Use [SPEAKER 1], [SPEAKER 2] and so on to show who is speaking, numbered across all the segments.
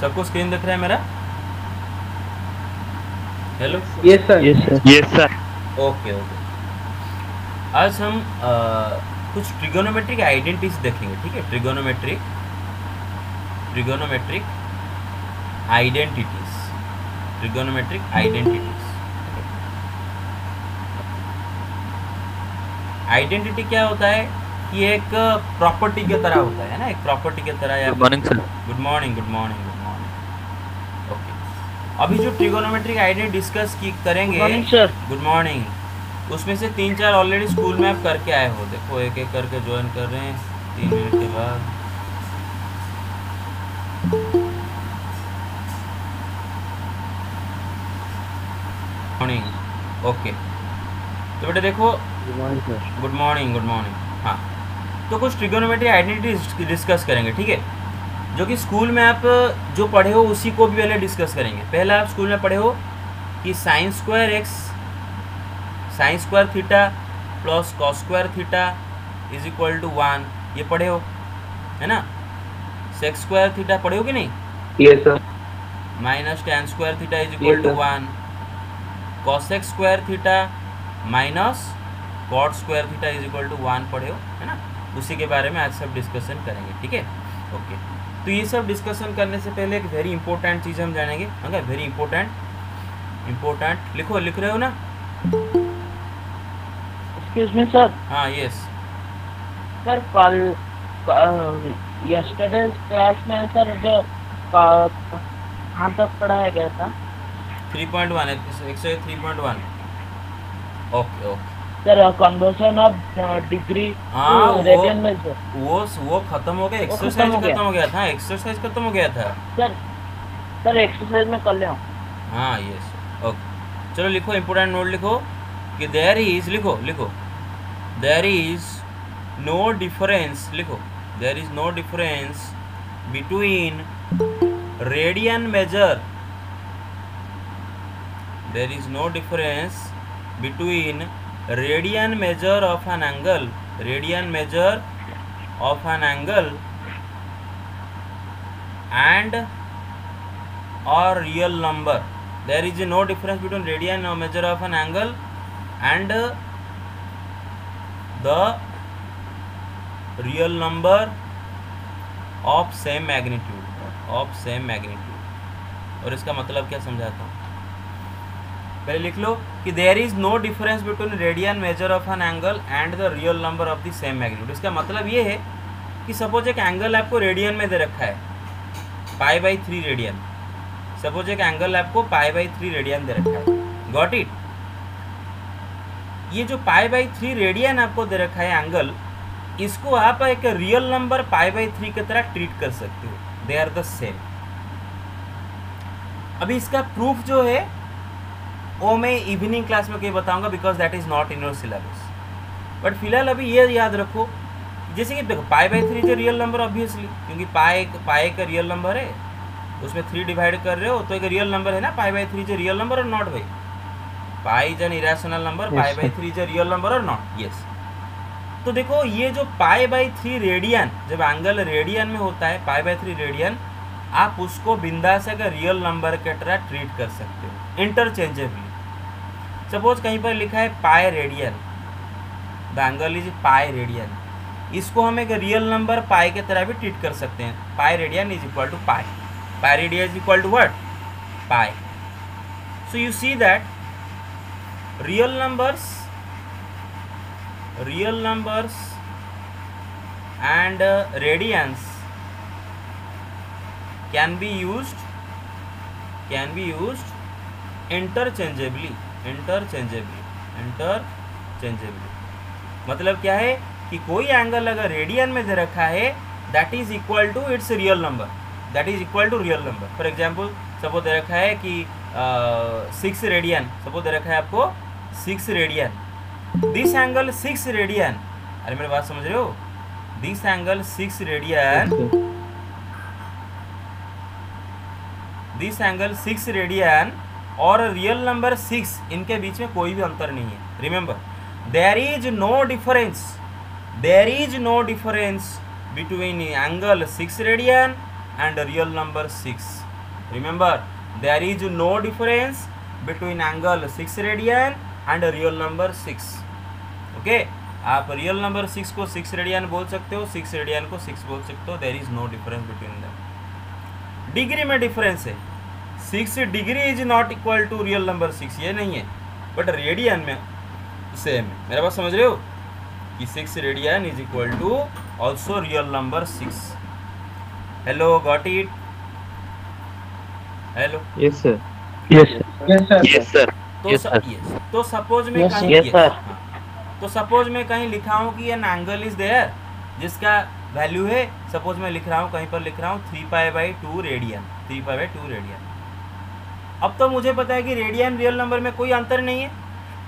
[SPEAKER 1] सबको स्क्रीन दिख रहा है मेरा? Hello.
[SPEAKER 2] Yes sir.
[SPEAKER 3] Yes sir.
[SPEAKER 4] Yes sir.
[SPEAKER 1] Okay okay. आज हम कुछ ट्रिगोनोमेट्रिक आइडेंटिटीज देखेंगे, ठीक है? Trigonometric identities, trigonometric identities. Identity क्या होता है कि एक प्रॉपर्टी की तरह होता है ना, एक प्रॉपर्टी की तरह। या
[SPEAKER 4] good morning sir.
[SPEAKER 1] Good morning, good morning, good morning. Okay, अभी जो ट्रिगोनोमेट्रिक आइडेंटिटी डिस्कस की करेंगे,
[SPEAKER 2] मॉर्निंग सर।
[SPEAKER 1] गुड मॉर्निंग, उसमें से 3-4 ऑलरेडी स्कूल में आप करके आए हो। देखो एक एक करके ज्वाइन कर रहे हैं 3 मिनट के बाद। मॉर्निंग। ओके, तो बेटा देखो,
[SPEAKER 3] good morning sir.
[SPEAKER 1] Good morning, good morning. हाँ, तो कुछ ट्रिगोनोमेट्रिक आइडेंटिटी डिस्कस करेंगे, ठीक है? जो कि स्कूल में आप जो पढ़े हो उसी को भी पहले डिस्कस करेंगे। पहले आप स्कूल में पढ़े हो कि sine square theta plus cos square theta is equal to 1, ये पढ़े हो, है ना? सेक स्क्वायर थीटा पढ़े हो कि नहीं?
[SPEAKER 2] Yes sir.
[SPEAKER 1] Minus tan square theta is equal to 1, cosec square theta minus cot square theta is equal to 1 पढ़े हो, है ना? उसी के बारे में आज सब डिस्कशन करेंगे, ठीक है? ओके, तो ये सब डिस्कशन करने से पहले एक वेरी इंपॉर्टेंट चीज़ हम जानेंगे। ओके, वेरी इंपॉर्टेंट, लिखो, लिख रहे हो ना?
[SPEAKER 2] Excuse me sir.
[SPEAKER 1] हाँ, यस।
[SPEAKER 2] सर कल यस्टरडे क्लास में सर जो कहाँ तक पढ़ाया गया था?
[SPEAKER 1] 3.1 101 3.1। Okay okay,
[SPEAKER 2] sir conversion of degree
[SPEAKER 1] हाँ
[SPEAKER 2] टू रेडियन में सर।
[SPEAKER 1] वो खत्म हो गया,
[SPEAKER 2] वो
[SPEAKER 1] एक्सरसाइज
[SPEAKER 2] खत्म हो गया।
[SPEAKER 1] खत्म हो गया था, एक्सरसाइज खत्म हो गया था।
[SPEAKER 2] सर एक्सरसाइज में कर लिया हूँ।
[SPEAKER 1] हाँ, यस। ओके, चलो लिखो, इंपॉर्टेंट नोट लिखो कि देयर इज, लिखो देयर इज नो डिफरेंस, लिखो there is no difference between radian measure, there is no difference between radian measure of an angle, and or real number. There is no difference between radian measure of an angle and the real number of same magnitude, और इसका मतलब क्या समझाता हूँ, पहले लिख लो कि there is no difference between radian measure of an angle and the real number of the same magnitude. इसका मतलब ये है कि सपोज एक एंगल आपको रेडियन में दे रखा है, π/3 रेडियन। सपोज एक एंगल आपको π/3 रेडियन दे रखा है, गॉट इट? ये जो π/3 रेडियन आपको दे रखा है एंगल, इसको आप एक रियल नंबर π/3 की तरह ट्रीट कर सकते हो, दे आर द सेम। अभी इसका प्रूफ जो है वो मैं इवनिंग क्लास में कहीं बताऊंगा, because that is not in your syllabus. But फिलहाल अभी ये याद रखो, जैसे कि देखो π/3 इज रियल नंबर ऑब्वियसली, क्योंकि पाई का रियल नंबर है, उसमें 3 डिवाइड कर रहे हो तो एक रियल नंबर है ना। π/3 इज रियल नंबर और नॉट भाई? Pi is an irrational number, π/3 is real number और नॉट? यस। तो देखो ये जो π/3 रेडियन, जब एंगल रेडियन में होता है π/3 रेडियन, आप उसको बिंदास का रियल नंबर के तरह ट्रीट कर सकते हो इंटरचेंजेबली। सपोज कहीं पर लिखा है pi radian, the angle is pi radian, इसको हम एक रियल नंबर पाई के तरह भी ट्रीट कर सकते हैं। Pi radian is equal to pi, pi radian is equal to what? Pi. So you see that real numbers and radians can be used interchangeably। मतलब क्या है कि कोई एंगल अगर रेडियन में दे रखा है, that is equal to its real number, for example suppose दे रखा है कि 6 रेडियन, सपोज दे रखा है आपको 6 रेडियन, दिस एंगल 6 रेडियन, अरे मेरी बात समझ रहे हो? This angle 6 radian, this angle 6 radian और रियल नंबर 6, इनके बीच में कोई भी अंतर नहीं है। Remember, there is no difference between angle 6 radian and real number 6. Remember, there is no difference between angle 6 radian and real number 6. Okay, आप रियल नंबर 6 को 6 रेडियन बोल सकते हो, 6 रेडियन को 6 बोल सकते हो. There is no difference between them. Degree में डिफरेंस है. 6 degree is not equal to real number 6, ये नहीं है, बट रेडियन में सेम है. मेरा बात समझ रहे हो कि 6 radian is equal to also real number 6. Hello, got it? Hello,
[SPEAKER 3] yes sir.
[SPEAKER 2] Yes sir.
[SPEAKER 1] तो सपोज में
[SPEAKER 2] Yes,
[SPEAKER 1] कहीं
[SPEAKER 2] sir. Yes, sir.
[SPEAKER 1] तो सपोज मैं कहीं लिखा हूँ कि एन एंगल इज देयर जिसका वैल्यू है, सपोज मैं लिख रहा हूँ, कहीं पर लिख रहा हूँ 3π/2 रेडियन, 3π/2 रेडियन. अब तो मुझे पता है कि रेडियन रियल नंबर में कोई अंतर नहीं है,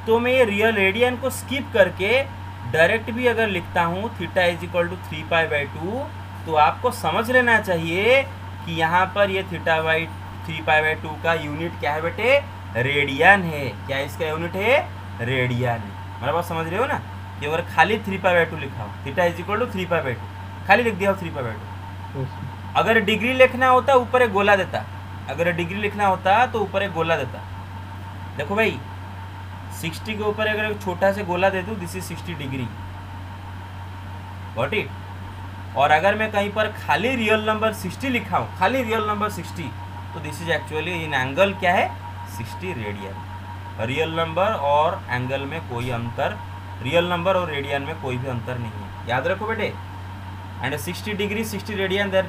[SPEAKER 1] तो मैं ये रियल रेडियन को स्किप करके डायरेक्ट भी अगर लिखता हूँ थीटा इज इक्वल टू 3π/2, तो आपको समझ लेना चाहिए कि यहाँ पर ये थीटा/3π/2 का यूनिट क्या है बेटे? रेडियन है. क्या इसका यूनिट है? रेडियन है. मेरा बात समझ रहे हो ना? कि अगर खाली 3π/2 लिखा हो, थीटा इज इक्वल टू 3π/2, खाली लिख दिया हो 3π/2. अगर डिग्री लिखना होता ऊपर एक गोला देता, अगर डिग्री लिखना होता तो ऊपर एक गोला देता. देखो भाई, 60 के ऊपर अगर एक छोटा से गोला दे दूँ, this is 60 degree. Got it? और अगर मैं कहीं पर खाली रियल नंबर 60 लिखा हूँ, खाली रियल नंबर 60, तो this is actually in angle क्या है? 60 रेडियन. रियल नंबर और एंगल में कोई अंतर, रियल नंबर और रेडियन में कोई भी अंतर नहीं है. याद रखो बेटे. And 60 degree 60 radian, they are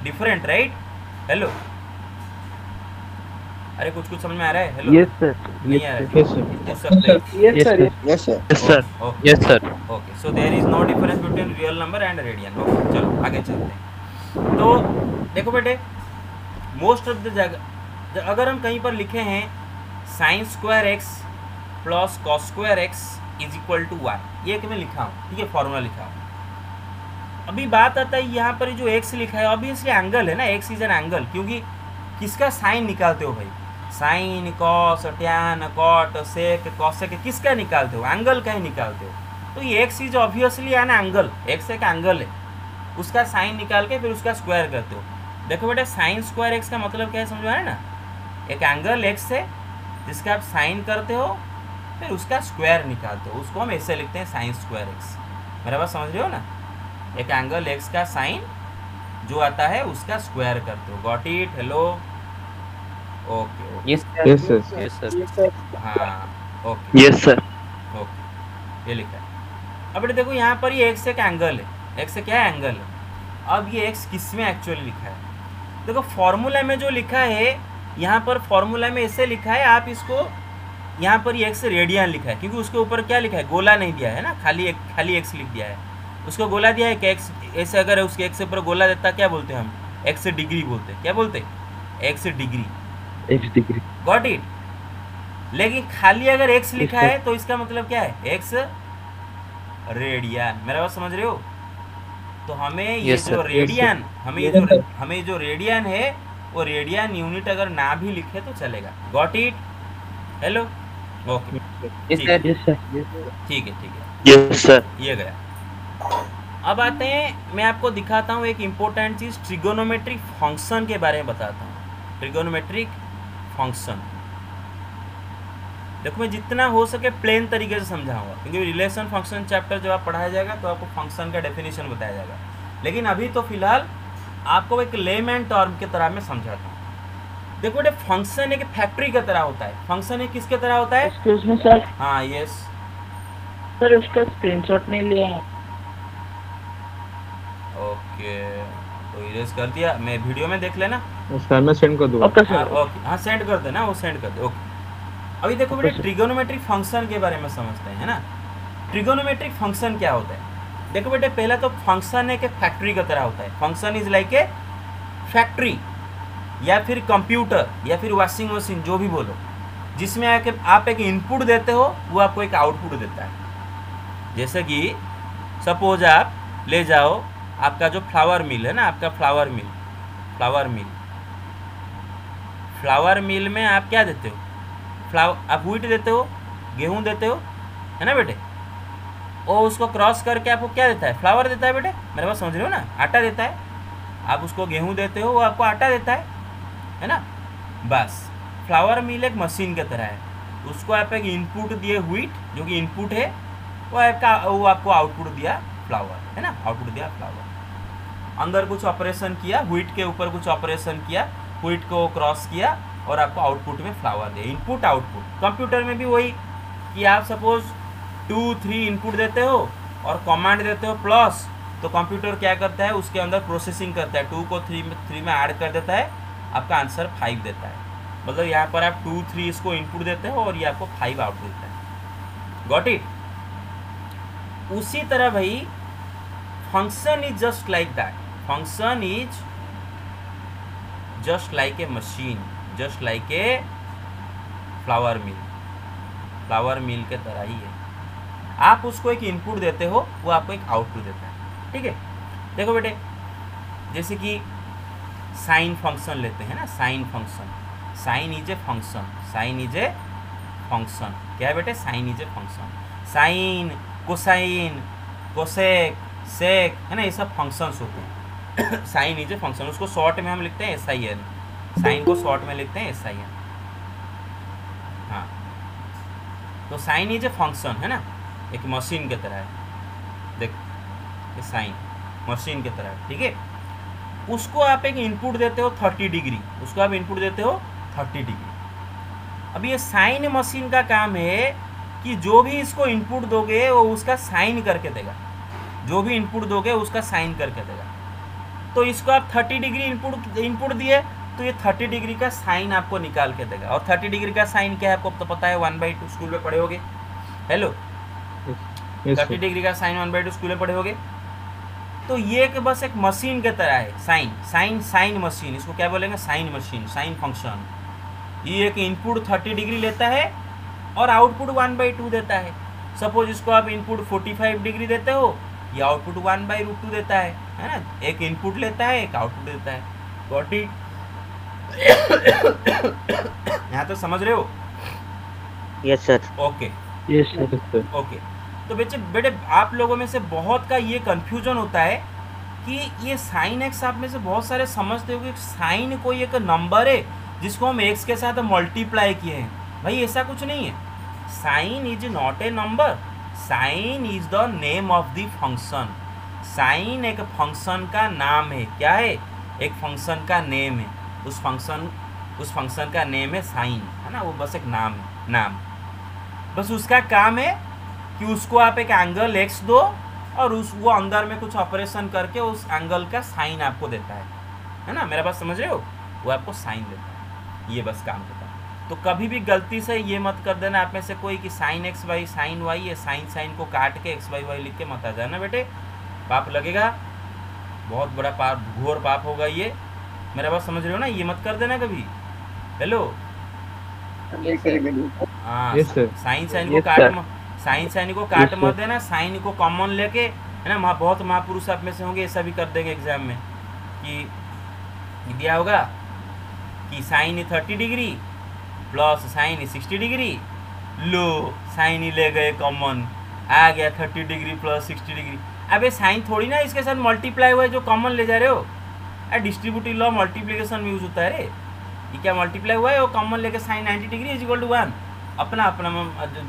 [SPEAKER 1] different, right? Hello, अरे कुछ समझ में आ रहा है? Hello,
[SPEAKER 3] yes sir.
[SPEAKER 1] नहीं आ रहा है?
[SPEAKER 3] Yes sir.
[SPEAKER 1] पूछ सकते हैं.
[SPEAKER 3] Yes sir.
[SPEAKER 4] Yes sir.
[SPEAKER 3] Yes sir.
[SPEAKER 1] Okay,
[SPEAKER 3] yes sir.
[SPEAKER 1] Okay. So there is no difference between real number and radian. Okay, चलो आगे चलते हैं. तो देखो बेटे, मोस्ट ऑफ द जगह अगर हम कहीं पर लिखे हैं sin² x plus cos² x is equal to y, ये कि मैं लिखा हूँ, ठीक है, फॉर्मूला लिखा हूँ. अभी बात आता है यहाँ पर जो x लिखा है, ऑब्वियसली एंगल है ना, x इज एन एंगल. क्योंकि किसका साइन निकालते हो भाई? साइन, कॉस, टैन, कॉट, सेक, कॉसेक, किसका निकालते हो? एंगल का ही निकालते हो. तो ये x is obviously an angle, x एक एंगल है, उसका साइन निकाल के फिर उसका स्क्वायर करते हो. देखो बेटा, sin² x का मतलब क्या है, समझ में आया ना? एक एंगल x है जिसका आप साइन करते हो, फिर उसका स्क्वायर निकालते हो, उसको हम ऐसे लिखते हैं sin² x. मेरा बात समझ रहे हो ना? एक एंगल x का साइन जो आता है उसका स्क्वायर करते हो. Got it? Hello, okay.
[SPEAKER 3] Yes sir. Yes sir.
[SPEAKER 4] Yes sir.
[SPEAKER 1] हाँ, ओके.
[SPEAKER 3] Yes sir.
[SPEAKER 1] ओके, ये लिखा है. अब बेटे देखो, यहाँ पर ये x एक एंगल है, x क्या है? एंगल है. अब ये x किस में एक्चुअली लिखा है? देखो, फॉर्मूला में जो लिखा है, यहाँ पर फॉर्मूला में ऐसे लिखा है, आप इसको यहाँ पर ये x रेडियन लिखा है, क्योंकि उसके ऊपर क्या लिखा है? गोला नहीं दिया है ना, खाली x लिख दिया है. उसको गोला दिया है कि x ऐसे, अगर उसके x ऊपर गोला देता क्या बोलते हैं हम? x डिग्री बोलते हैं. क्या बोलते हैं? x degree.
[SPEAKER 3] x degree.
[SPEAKER 1] Got it? लेकिन खाली अगर x लिखा है तो इसका मतलब क्या है? x radian. मेरा बात समझ रहे हो? तो हमें ये
[SPEAKER 3] Yes,
[SPEAKER 1] जो
[SPEAKER 3] sir.
[SPEAKER 1] रेडियन, हमें जो रेडियन है, वो रेडियन यूनिट अगर ना भी लिखे तो चलेगा. Got it? Hello, okay.
[SPEAKER 3] Yes sir. Yes sir.
[SPEAKER 1] ठीक है.
[SPEAKER 3] Yes sir.
[SPEAKER 1] ये गया. अब आते हैं, मैं आपको दिखाता हूँ एक इम्पोर्टेंट चीज़, ट्रिगोनोमेट्रिक फंक्शन के बारे में बताता हूँ. ट्रिगोनोमेट्रिक फंक्शन, देखो मैं जितना हो सके प्लेन तरीके से समझाऊंगा, क्योंकि रिलेशन फंक्शन चैप्टर जब आप पढ़ाया जाएगा तो आपको फंक्शन का डेफिनेशन बताया जाएगा. लेकिन अभी तो फिलहाल आपको एक लेमैन टर्म के तरह में समझाता हूँ. देखो बेटे, फंक्शन एक फैक्ट्री की तरह होता है. फंक्शन एक किसके तरह होता है?
[SPEAKER 2] Excuse me sir.
[SPEAKER 1] हाँ, यस
[SPEAKER 2] सर, उसका स्क्रीनशॉट नहीं लिया है.
[SPEAKER 1] ओके, तो इरेज कर दिया. मैं वीडियो में देख लेना.
[SPEAKER 3] सर मैं सेंड कर दूंगा.
[SPEAKER 2] ओके
[SPEAKER 1] हाँ,
[SPEAKER 2] सर.
[SPEAKER 1] ओके. हाँ, सेंड कर देना, वो सेंड कर दे. ओके. अभी देखो बेटे, ट्रिगोनोमेट्रिक फंक्शन के बारे में समझते हैं, है ना? ट्रिगोनोमेट्रिक फंक्शन क्या होता है? देखो बेटे, पहला तो फंक्शन एक फैक्ट्री की तरह होता है. Function is like a factory, या फिर कंप्यूटर, या फिर वॉशिंग मशीन, जो भी बोलो, जिसमें आप एक इनपुट देते हो, वो आपको एक आउटपुट देता है. जैसे कि सपोज आप ले जाओ आपका जो फ्लावर मिल है ना, आपका फ्लावर मिल में आप क्या देते हो? आप व्हीट देते हो, गेहूं देते हो, है ना बेटे? और उसको क्रॉस करके आपको क्या देता है? फ्लावर देता है बेटे. मेरे पास समझ रहे हो ना? आटा देता है. आप उसको गेहूं देते हो, वो आपको आटा देता है ना। बस फ्लावर मिल एक मशीन की तरह है, उसको आप एक इनपुट दिए व्हीट, जो कि इनपुट है, वो आपको आउटपुट दिया फ्लावर, है ना, आउटपुट दिया फ्लावर। अंदर कुछ ऑपरेशन किया, व्हीट के ऊपर कुछ ऑपरेशन किया, व्हीट को क्रॉस किया और आपको आउटपुट में फ्लावर दिया। Input output. कंप्यूटर में भी वही कि आप सपोज 2 3 इनपुट देते हो और कमांड देते हो प्लस, तो कंप्यूटर क्या करता है, उसके अंदर प्रोसेसिंग करता है, 2 को 3 में ऐड कर देता है, आपका आंसर 5 देता है। मतलब यहाँ पर आप 2 3 इसको इनपुट देते हो और ये आपको 5 आउटपुट देता है। Got it. उसी तरह भाई function is just like that. Function is just like a machine, just like a flour mill. Flour mill के तरह ही है। आप उसको एक इनपुट देते हो, वो आपको एक आउटपुट देता है। ठीक है, देखो बेटे, जैसे कि साइन फंक्शन लेते हैं ना, sine function. Sine is a function, sine is a function. क्या है बेटे, sine is a function. Sine, cosine, cosec, sec, है ना, ये सब फंक्शंस होते हैं। साइन इज ए फंक्शन, उसको शॉर्ट में हम लिखते हैं SIN। साइन को शॉर्ट में लिखते हैं SIN। हाँ, तो साइन इज ए फंक्शन है ना, एक मशीन की तरह है। देख, ये साइन मशीन की तरह है। ठीक है, उसको आप एक इनपुट देते हो 30 डिग्री, उसको आप इनपुट देते हो 30 डिग्री। अब ये साइन मशीन का काम है कि जो भी इसको इनपुट दोगे वो उसका साइन करके देगा, जो भी इनपुट दोगे उसका साइन करके देगा। तो इसको आप 30 डिग्री इनपुट दिए, तो ये 30 डिग्री का साइन आपको निकाल के देगा। और 30 डिग्री का साइन क्या है आपको तो पता है, 1/2 स्कूल में पढ़े होगे। हेलो, 30 डिग्री का साइन 1/2 स्कूल में पढ़े होगे। तो ये कि बस एक मशीन की तरह है, साइन साइन साइन मशीन, इसको क्या बोलेंगे, साइन मशीन, साइन फंक्शन। ये एक इनपुट 30 डिग्री लेता है और आउटपुट 1/2 देता है। सपोज इसको आप इनपुट 45 डिग्री देते हो, ये आउटपुट 1/√2 देता है ना। एक इनपुट लेता है, एक आउटपुट देता है। Got it. यहाँ तो समझ रहे हो?
[SPEAKER 3] Yes sir.
[SPEAKER 1] Okay,
[SPEAKER 3] yes sir.
[SPEAKER 1] Okay. तो बेटे आप लोगों में से बहुत का ये कंफ्यूजन होता है कि ये साइन एक्स, आप में से बहुत सारे समझते हो कि साइन कोई एक नंबर है जिसको हम एक्स के साथ मल्टीप्लाई किए हैं। भाई ऐसा कुछ नहीं है। Sine is not a number, sine is the name of the function. Sine एक फंक्शन का नाम है। क्या है? एक फंक्शन का नेम है। उस फंक्शन का नेम है साइन, है ना। वो बस एक नाम है, नाम। बस उसका काम है कि उसको आप एक एंगल x दो और वो अंदर में कुछ ऑपरेशन करके उस एंगल का साइन आपको देता है ना। मेरा बात समझ रहे हो? वो आपको साइन देता है, ये बस काम होता है। तो कभी भी गलती से ये मत कर देना आप में से कोई कि sine x y sine y, ये साइन को काट के एक्स वाई वाई लिख के मत आ जाना बेटे, पाप लगेगा, बहुत बड़ा पाप, घोर पाप होगा ये। मेरा बात समझ रहे हो ना? ये मत कर देना कभी। हेलो, हाँ, साइन को काट मत देना। साइन को कॉमन लेके, है ना, बहुत महापुरुष आप में से होंगे ऐसा भी कर देंगे एग्जाम में कि दिया होगा कि sine 30 degree plus sine 60 degree, लो साइन ही ले गए कॉमन, आ गया 30 डिग्री प्लस 60 डिग्री। अबे साइन थोड़ी ना इसके साथ मल्टीप्लाई हुआ है जो कॉमन ले जा रहे हो। डिस्ट्रीब्यूटिव लॉ मल्टीप्लिकेशन में यूज होता है रे। ये क्या मल्टीप्लाई हुआ है, वो कॉमन लेके sine 90 degree is equal to 1। अपना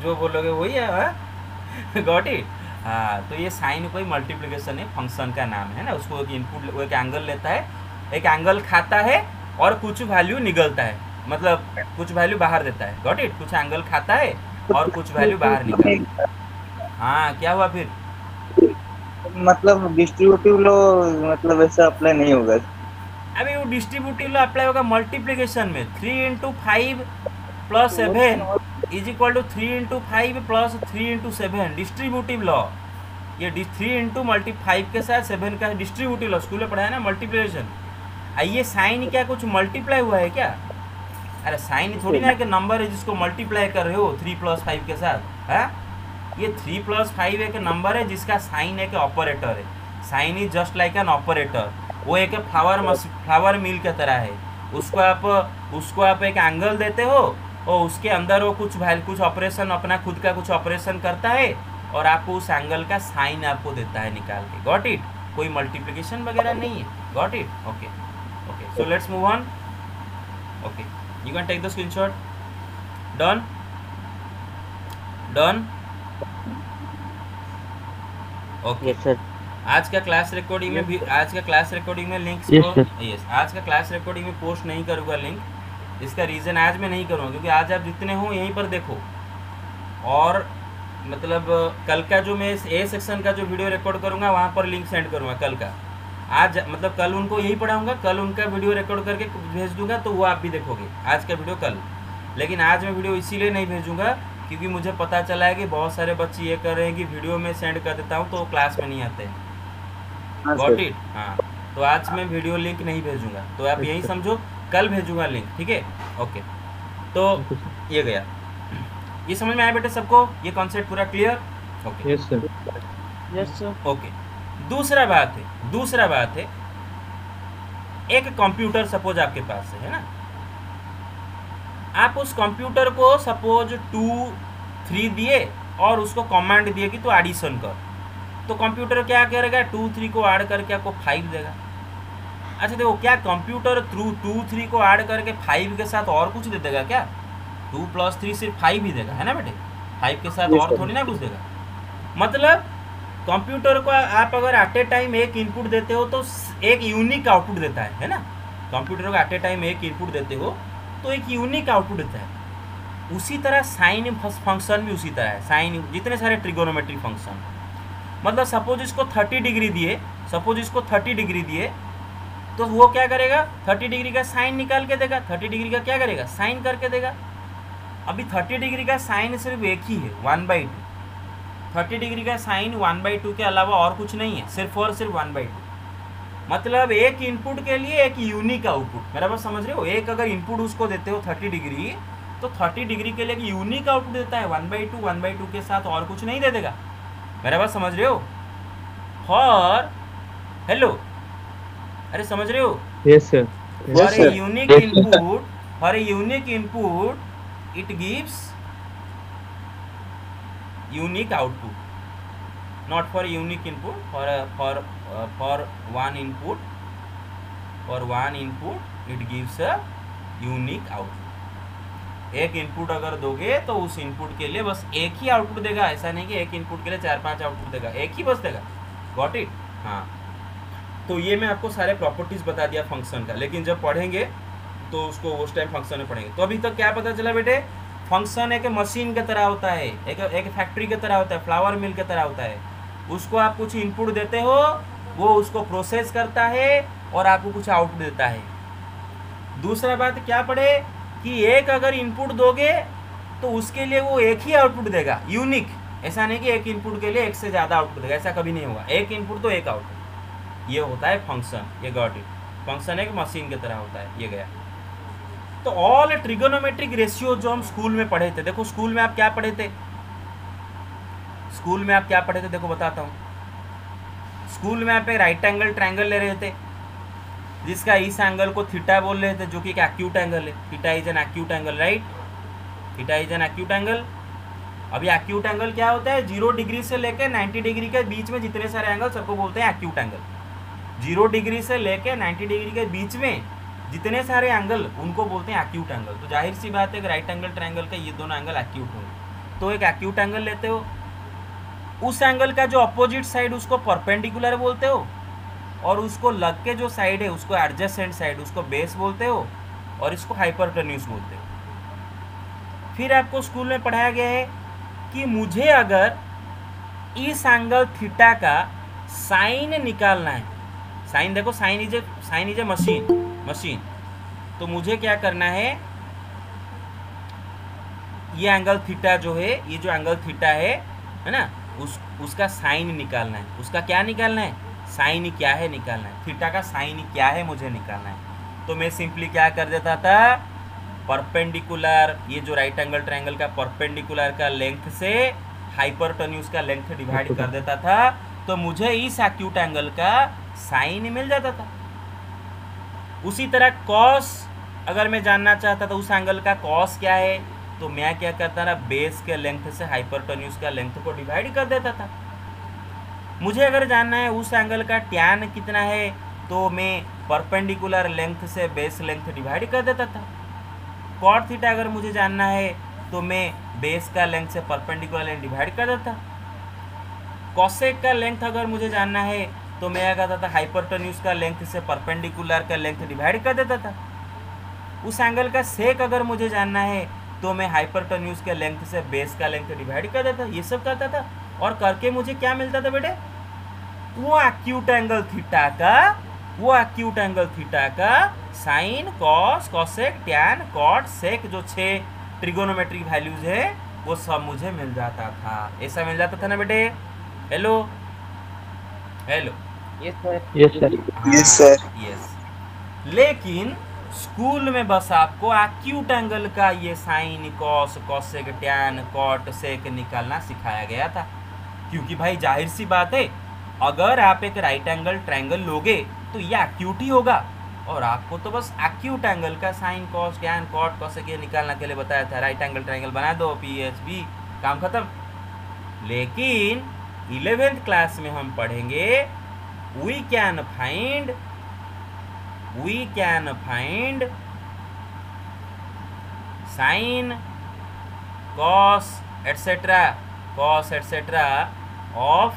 [SPEAKER 1] जो बोलोगे वही है। Got it. हाँ, तो ये साइन कोई मल्टीप्लिकेशन है, फंक्शन का नाम है ना। उसको एक इनपुट, वो एक एंगल लेता है, एक एंगल खाता है और कुछ वैल्यू निकलता है, मतलब कुछ वैल्यू बाहर देता है। Got it. कुछ एंगल खाता है और कुछ वैल्यू बाहर निकलता है। हाँ, क्या हुआ फिर?
[SPEAKER 4] मतलब डिस्ट्रीब्यूटिव लॉ मतलब ऐसा अप्लाई नहीं होगा।
[SPEAKER 1] अभी वो डिस्ट्रीब्यूटिव लॉ अप्लाई होगा मल्टीप्लिकेशन में। 3 × 5 + 7 इज इक्वल टू 3 × 5 + 3 × 7 डिस्ट्रीब्यूटिव लॉ। ये 3 × 5 के साथ 7 का डिस्ट्रीब्यूटिव लॉ स्कूल में पढ़ा है ना, मल्टीप्लिकेशन। ये साइन क्या कुछ मल्टीप्लाई हुआ है क्या? अरे साइन थोड़ी ना है कि नंबर है जिसको मल्टीप्लाई कर रहे हो 3 + 5 के साथ। है ये 3 + 5 एक नंबर है जिसका साइन एक ऑपरेटर है। Sine is just like an operator. वो एक फ्लावर मिल की तरह है। उसको आप एक एंगल देते हो और उसके अंदर वो कुछ ऑपरेशन, अपना खुद का कुछ ऑपरेशन करता है और आपको उस एंगल का साइन आपको देता है निकाल के। Got it. कोई मल्टीप्लिकेशन वगैरह नहीं है। Got it? Okay. Okay. So let's move on. Okay. You can take the screenshot. Done. Done. Okay.
[SPEAKER 3] Yes, sir.
[SPEAKER 1] आज का क्लास रिकॉर्डिंग में भी आज का क्लास रिकॉर्डिंग में लिंक्स
[SPEAKER 2] Yes,
[SPEAKER 1] को
[SPEAKER 2] sir.
[SPEAKER 1] यस आज का क्लास रिकॉर्डिंग में पोस्ट नहीं करूँगा लिंक। इसका रीज़न आज मैं नहीं करूँगा क्योंकि आज आप जितने हो यहीं पर देखो, और मतलब कल का जो मैं ए सेक्शन का जो वीडियो रिकॉर्ड करूँगा वहाँ पर लिंक सेंड करूँगा कल का। आज मतलब कल उनको यही पढ़ाऊँगा, कल उनका वीडियो रिकॉर्ड करके भेज दूँगा तो वो आप भी देखोगे आज का वीडियो कल। लेकिन आज मैं वीडियो इसीलिए नहीं भेजूँगा क्योंकि मुझे पता चला है कि बहुत सारे बच्चे ये कर रहे हैं कि वीडियो में सेंड कर देता हूँ तो क्लास में नहीं आते हैं।
[SPEAKER 4] हाँ
[SPEAKER 1] गॉट
[SPEAKER 4] सर।
[SPEAKER 1] इट? हाँ, तो आज मैं वीडियो लिंक नहीं भेजूंगा, तो आप यही समझो कल भेजूंगा लिंक, ठीक है? ओके, तो ये गया। ये समझ में आया बेटे सबको? ये कॉन्सेप्ट पूरा clear? Okay
[SPEAKER 3] Yes, sir.
[SPEAKER 2] Yes, sir.
[SPEAKER 1] Okay. दूसरा बात है एक कंप्यूटर सपोज आपके पास है ना, आप उस कंप्यूटर को सपोज 2 3 दिए और उसको कमांड दिए कि तू एडिशन कर, तो कंप्यूटर क्या करेगा? 2 3 को ऐड करके आपको 5 देगा। अच्छा देखो, क्या कंप्यूटर 2 3 को ऐड करके 5 के साथ और कुछ दे देगा क्या? 2 + 3 सिर्फ 5 ही देगा, है ना बेटे? 5 के साथ
[SPEAKER 4] Yes,
[SPEAKER 1] और
[SPEAKER 4] sir.
[SPEAKER 1] थोड़ी ना कुछ देगा। मतलब कंप्यूटर को आप अगर एट ए टाइम एक इनपुट देते हो तो एक यूनिक आउटपुट देता है ना? कंप्यूटर को एट ए टाइम एक इनपुट देते हो तो एक यूनिक आउटपुट देता है। उसी तरह साइन फंक्शन भी उसी तरह है। साइन जितने सारे ट्रिगोनोमेट्री फंक्शन, मतलब सपोज इसको 30 डिग्री दिए तो वो क्या करेगा? 30 डिग्री का साइन निकाल के देगा। 30 डिग्री का क्या करेगा? साइन करके देगा। अभी 30 डिग्री का साइन सिर्फ एक ही है, 1/2। 30 डिग्री का साइन 1/2 के अलावा और कुछ नहीं है, सिर्फ और सिर्फ 1/2। मतलब एक इनपुट के लिए एक यूनिक आउटपुट। मेरा बात समझ रहे हो? एक अगर इनपुट उसको देते हो 30 डिग्री, तो 30 डिग्री के लिए एक यूनिक आउटपुट देता है 1/2 के साथ और कुछ नहीं दे देगा। मेरा बात समझ रहे हो? फॉर हेलो, अरे समझ रहे हो?
[SPEAKER 3] Yes, sir.
[SPEAKER 1] For
[SPEAKER 4] Yes,
[SPEAKER 1] a
[SPEAKER 4] sir.
[SPEAKER 1] unique input, it gives unique output. Not for a unique input, for one input, it gives a unique output. एक इनपुट अगर दोगे तो उस इनपुट के लिए बस एक ही आउटपुट देगा। ऐसा नहीं कि एक इनपुट के लिए 4-5 आउटपुट देगा, एक ही बस देगा। Got it? हाँ, तो ये मैं आपको सारे प्रॉपर्टीज बता दिया फंक्शन का, लेकिन जब पढ़ेंगे तो उसको उस टाइम फंक्शन में पढ़ेंगे। तो अभी तक क्या पता चला बेटे? फंक्शन एक मशीन की तरह होता है, एक फैक्ट्री की तरह होता है, फ्लावर मिल की तरह होता है। उसको आप कुछ इनपुट देते हो, वो उसको प्रोसेस करता है और आपको कुछ आउटपुट देता है। दूसरा बात क्या पढ़े कि एक अगर इनपुट दोगे तो उसके लिए वो एक ही आउटपुट देगा, यूनिक। ऐसा नहीं कि एक इनपुट के लिए एक से ज़्यादा आउटपुट देगा, ऐसा कभी नहीं होगा। एक इनपुट तो एक आउटपुट, ये होता है फंक्शन। ये गॉट इट? फंक्शन एक मशीन की तरह होता है। ये गया। तो ऑल ट्रिगोनोमेट्रिक रेशियो जो हम स्कूल में पढ़े थे, देखो स्कूल में आप क्या पढ़े थे? देखो बताता हूँ। स्कूल में आप एक राइट एंगल ट्रायंगल ले रहे थे जिसका इस एंगल को थीटा बोल रहे थे, जो कि एक एक्यूट एंगल है। Theta is an acute angle, right? Theta is an acute angle. अभी एक्यूट एंगल क्या होता है? 0 डिग्री से लेकर 90 डिग्री के बीच में जितने सारे एंगल, सबको बोलते हैं एक्यूट एंगल। 0 डिग्री से लेकर 90 डिग्री के बीच में जितने सारे एंगल, उनको बोलते हैं एक्यूट एंगल। तो जाहिर सी बात है कि राइट एंगल ट्रायंगल का ये दोनों एंगल एक्यूट होंगे। तो एक एक्यूट एंगल लेते हो, उस एंगल का जो अपोजिट साइड उसको परपेंडिकुलर बोलते हो, और उसको लग के जो साइड है उसको एडजेसेंट साइड, उसको बेस बोलते हो, और इसको हाइपरटेन्यूस बोलते हो। फिर आपको स्कूल में पढ़ाया गया है कि मुझे अगर इस एंगल थीटा का साइन निकालना है, साइन देखो, साइन इज ए मशीन, तो मुझे क्या करना है? ये एंगल थीटा जो है, ये जो एंगल थीटा है ना, उसका साइन निकालना है। उसका क्या निकालना है? साइन क्या है निकालना है। थीटा का साइन क्या है मुझे निकालना है। तो मैं सिंपली क्या कर देता था? परपेंडिकुलर, ये जो राइट एंगल ट्रायंगल का परपेंडिकुलर का लेंथ से हाइपरटेन्यूस का लेंथ डिवाइड कर देता था, तो मुझे इस एक्यूट एंगल का साइन मिल जाता था। उसी तरह कॉस अगर मैं जानना चाहता था उस एंगल का कॉस क्या है, तो मैं क्या करता था? बेस के लेंथ से हाइपरटेन्यूस का लेंथ को डिवाइड कर देता था। मुझे अगर जानना है उस एंगल का टैन कितना है, तो मैं परपेंडिकुलर लेंथ से बेस लेंथ डिवाइड कर देता था। कॉट थीटा अगर मुझे जानना है तो मैं बेस का लेंथ से परपेंडिकुलर लेंथ डिवाइड कर देता। कॉसेक का लेंथ अगर मुझे जानना है तो मैं क्या करता था, हाइपरटेन्यूज का लेंथ से परपेंडिकुलर का लेंथ डिवाइड कर देता था। उस एंगल का सेक अगर मुझे जानना है तो मैं हाइपरटेन्यूज के लेंथ से बेस का लेंथ डिवाइड कर देता। ये सब करता था और करके मुझे क्या मिलता था बेटे, वो एक्यूट एंगल थीटा का sine cos cosec tan cot sec जो 6 ट्रिगोनोमेट्रिक वैल्यूज है वो सब मुझे मिल जाता था। ऐसा मिल जाता था ना बेटे? Hello hello
[SPEAKER 2] yes sir.
[SPEAKER 3] Yes sir.
[SPEAKER 4] Yes, sir.
[SPEAKER 1] Yes. लेकिन स्कूल में बस आपको एक्यूट एंगल का ये sine cos cosec tan cot sec निकालना सिखाया गया था, क्योंकि भाई जाहिर सी बात है अगर आप एक राइट एंगल ट्रायंगल लोगे तो ये एक्यूट ही होगा, और आपको तो बस एक्यूट एंगल का sine cos tan cot cosec ये निकालने के लिए बताया था। राइट एंगल ट्रायंगल बना दो, PHB, काम खत्म। लेकिन 11th क्लास में हम पढ़ेंगे we can find sine cos etcetera of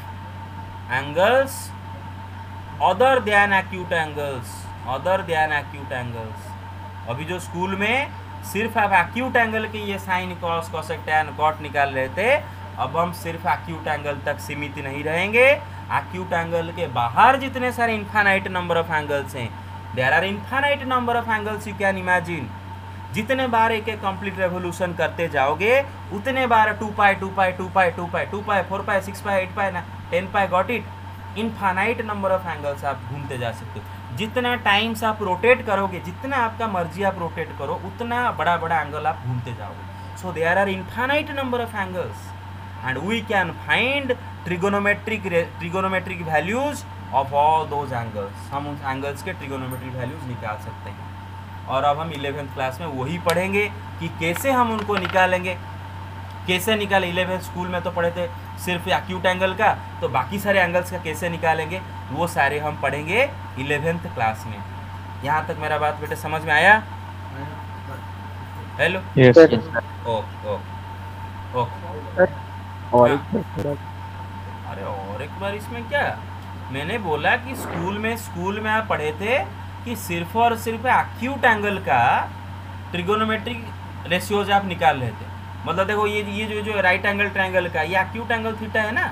[SPEAKER 1] angles other than acute angles. अभी जो स्कूल में सिर्फ आप एक्यूट एंगल के ये sine cos cosec tan cot निकाल रहे थे, अब हम सिर्फ एक्यूट एंगल तक सीमित नहीं रहेंगे। एक्यूट एंगल के बाहर जितने सारे इनफाइनाइट नंबर ऑफ एंगल्स हैं, there are infinite number of angles, you can imagine. जितने बार एक कंप्लीट रेवोल्यूशन करते जाओगे उतने बार 2 pi 2 pi 2 pi 2 pi 2 pi 4 pi 6 pi 8 pi 10 pi, got it. Infinite number of angles आप घूमते जा सकते हो। जितना टाइम्स आप रोटेट करोगे, जितना आपका मर्जी आप रोटेट करो, उतना बड़ा बड़ा एंगल आप घूमते जाओगे। So there are infinite number of angles and we can find trigonometric values of all those angles। हम उन एंगल्स के ट्रिगोनोमेट्रिक वैल्यूज निकाल सकते हैं। और अब हम 11th क्लास में वही पढ़ेंगे कि कैसे हम उनको निकालेंगे, कैसे निकाले। 11th स्कूल में तो पढ़े थे सिर्फ एक्यूट एंगल का, तो बाकी सारे एंगल्स का कैसे निकालेंगे वो सारे हम पढ़ेंगे 11th क्लास में। यहाँ तक मेरा बात बेटे समझ में आया? Hello
[SPEAKER 3] yes
[SPEAKER 4] Sir.
[SPEAKER 3] Sir.
[SPEAKER 1] Okay.
[SPEAKER 3] और
[SPEAKER 1] अरे और एक बार इसमें क्या, मैंने बोला कि स्कूल में आप पढ़े थे कि सिर्फ और सिर्फ एक्यूट एंगल का ट्रिगोनोमेट्रिक रेशियोज आप निकाल रहे थे। मतलब देखो ये जो राइट एंगल ट्रायंगल का ये एक्यूट एंगल थीटा है ना,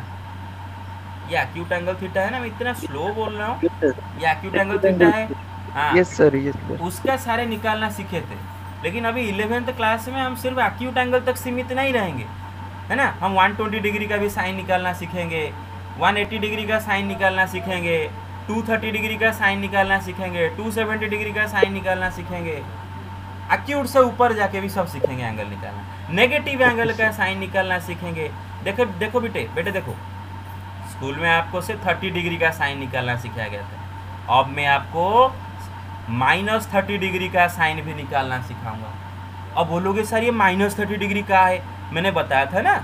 [SPEAKER 1] ये एक्यूट एंगल थीटा है ना। मैं इतना स्लो बोल रहा हूँ, ये एक्यूट एंगल थीटा है। हाँ
[SPEAKER 3] यस सर। Yes sir.
[SPEAKER 1] उसका सारे निकालना सीखे थे। लेकिन अभी 11th क्लास में हम सिर्फ एक्यूट एंगल तक सीमित नहीं रहेंगे, है ना। हम 120 डिग्री का भी साइन निकालना सीखेंगे, 180 डिग्री का साइन निकालना सीखेंगे, 230 डिग्री का साइन निकालना सीखेंगे, 270 डिग्री का साइन निकालना सीखेंगे। एक्यूट से ऊपर जाके भी सब सीखेंगे एंगल निकालना। नेगेटिव एंगल का साइन निकालना सीखेंगे। देखो बेटे देखो, स्कूल में आपको सिर्फ 30 डिग्री का साइन निकालना सिखाया गया था। अब मैं आपको -30 डिग्री का साइन भी निकालना सिखाऊंगा। अब बोलोगे सर ये -30 डिग्री का है, मैंने बताया था ना,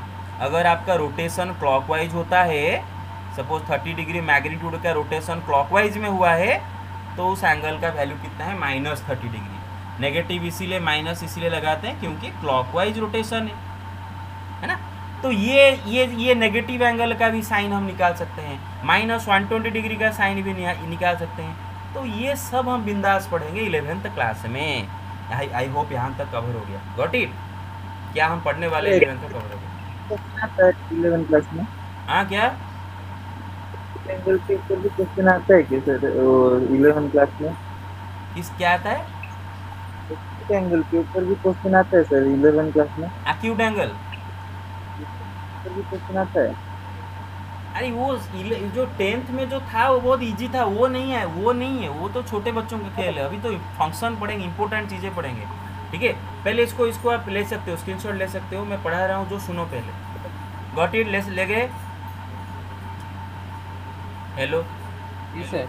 [SPEAKER 1] अगर आपका रोटेशन क्लॉकवाइज होता है, सपोज 30 डिग्री मैग्नीट्यूड का रोटेशन क्लॉकवाइज में हुआ है, तो उस एंगल का वैल्यू कितना है, -30 डिग्री। नेगेटिव इसीलिए माइनस इसलिए लगाते हैं क्योंकि क्लॉकवाइज रोटेशन है ना। तो ये नेगेटिव एंगल का भी साइन हम निकाल सकते हैं, -120 डिग्री का साइन भी निकाल सकते हैं। तो ये सब हम बिंदास पढ़ेंगे 11th क्लास में। आई होप यहाँ तक कवर हो गया। Got it? क्या हम पढ़ने वाले 11th तक कवर हो गया?
[SPEAKER 4] 11th क्लास में
[SPEAKER 1] हाँ क्या
[SPEAKER 4] एंगल के ऊपर भी क्वेश्चन आता है क्या सर 11th क्लास में?
[SPEAKER 1] किस क्या आता है?
[SPEAKER 4] एंगल के ऊपर भी क्वेश्चन आता है सर 11th क्लास में?
[SPEAKER 1] एक्यूट एंगल
[SPEAKER 4] भी क्वेश्चन आता है?
[SPEAKER 1] अरे वो जो 10th में जो था वो बहुत इजी था, वो नहीं है, वो तो छोटे बच्चों का खेल है। अभी तो फंक्शन पढ़ेंगे, इंपॉर्टेंट चीज़ें पढ़ेंगे, ठीक है। पहले इसको आप ले सकते हो, स्क्रीनशॉट ले सकते हो, मैं पढ़ा रहा हूँ जो सुनो पहले। Got it? ले गए? हेलो
[SPEAKER 2] जी सर।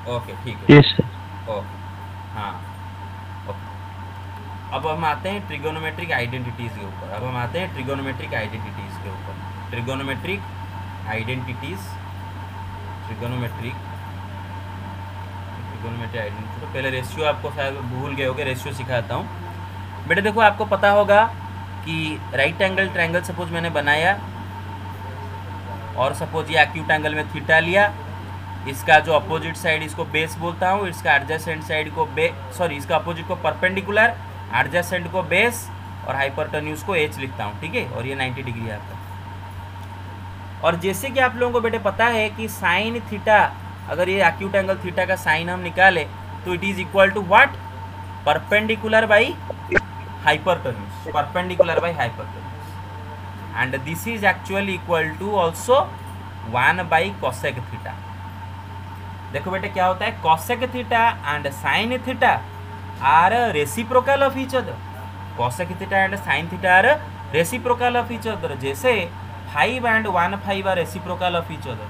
[SPEAKER 1] ओके ठीक है।
[SPEAKER 3] Yes sir.
[SPEAKER 1] ओके हाँ ओके। अब हम आते हैं ट्रिगोनोमेट्रिक आइडेंटिटीज़ के ऊपर। Trigonometric trigonometry identity. तो पहले रेशियो आपको शायद भूल गए होगे, रेशियो सिखाता हूँ बेटे। देखो आपको पता होगा कि राइट एंगल ट्रायंगल सपोज मैंने बनाया और सपोज ये एक्यूट एंगल में थीटा लिया, इसका जो अपोजिट साइड इसको बेस बोलता हूँ, इसका एडजेसेंट साइड को इसका अपोजिट को परपेंडिकुलर, एडजेसेंट को बेस और हाइपरटेन्यूज को एच लिखता हूँ, ठीक है। और ये 90 डिग्री है आपका। और जैसे कि आप लोगों को बेटे पता है कि साइन थीटा, अगर ये एक्यूट एंगल थीटा का साइन हम निकाले तो it is equal to what, perpendicular by hypotenuse, perpendicular by hypotenuse. And this is actually equal to also 1 by cosec theta. देखो बेटे क्या होता है, cosec theta and sine theta are reciprocal of each other. Cosec theta and sine theta are reciprocal of each other. जैसे 5 and 1 5 are reciprocal of each other,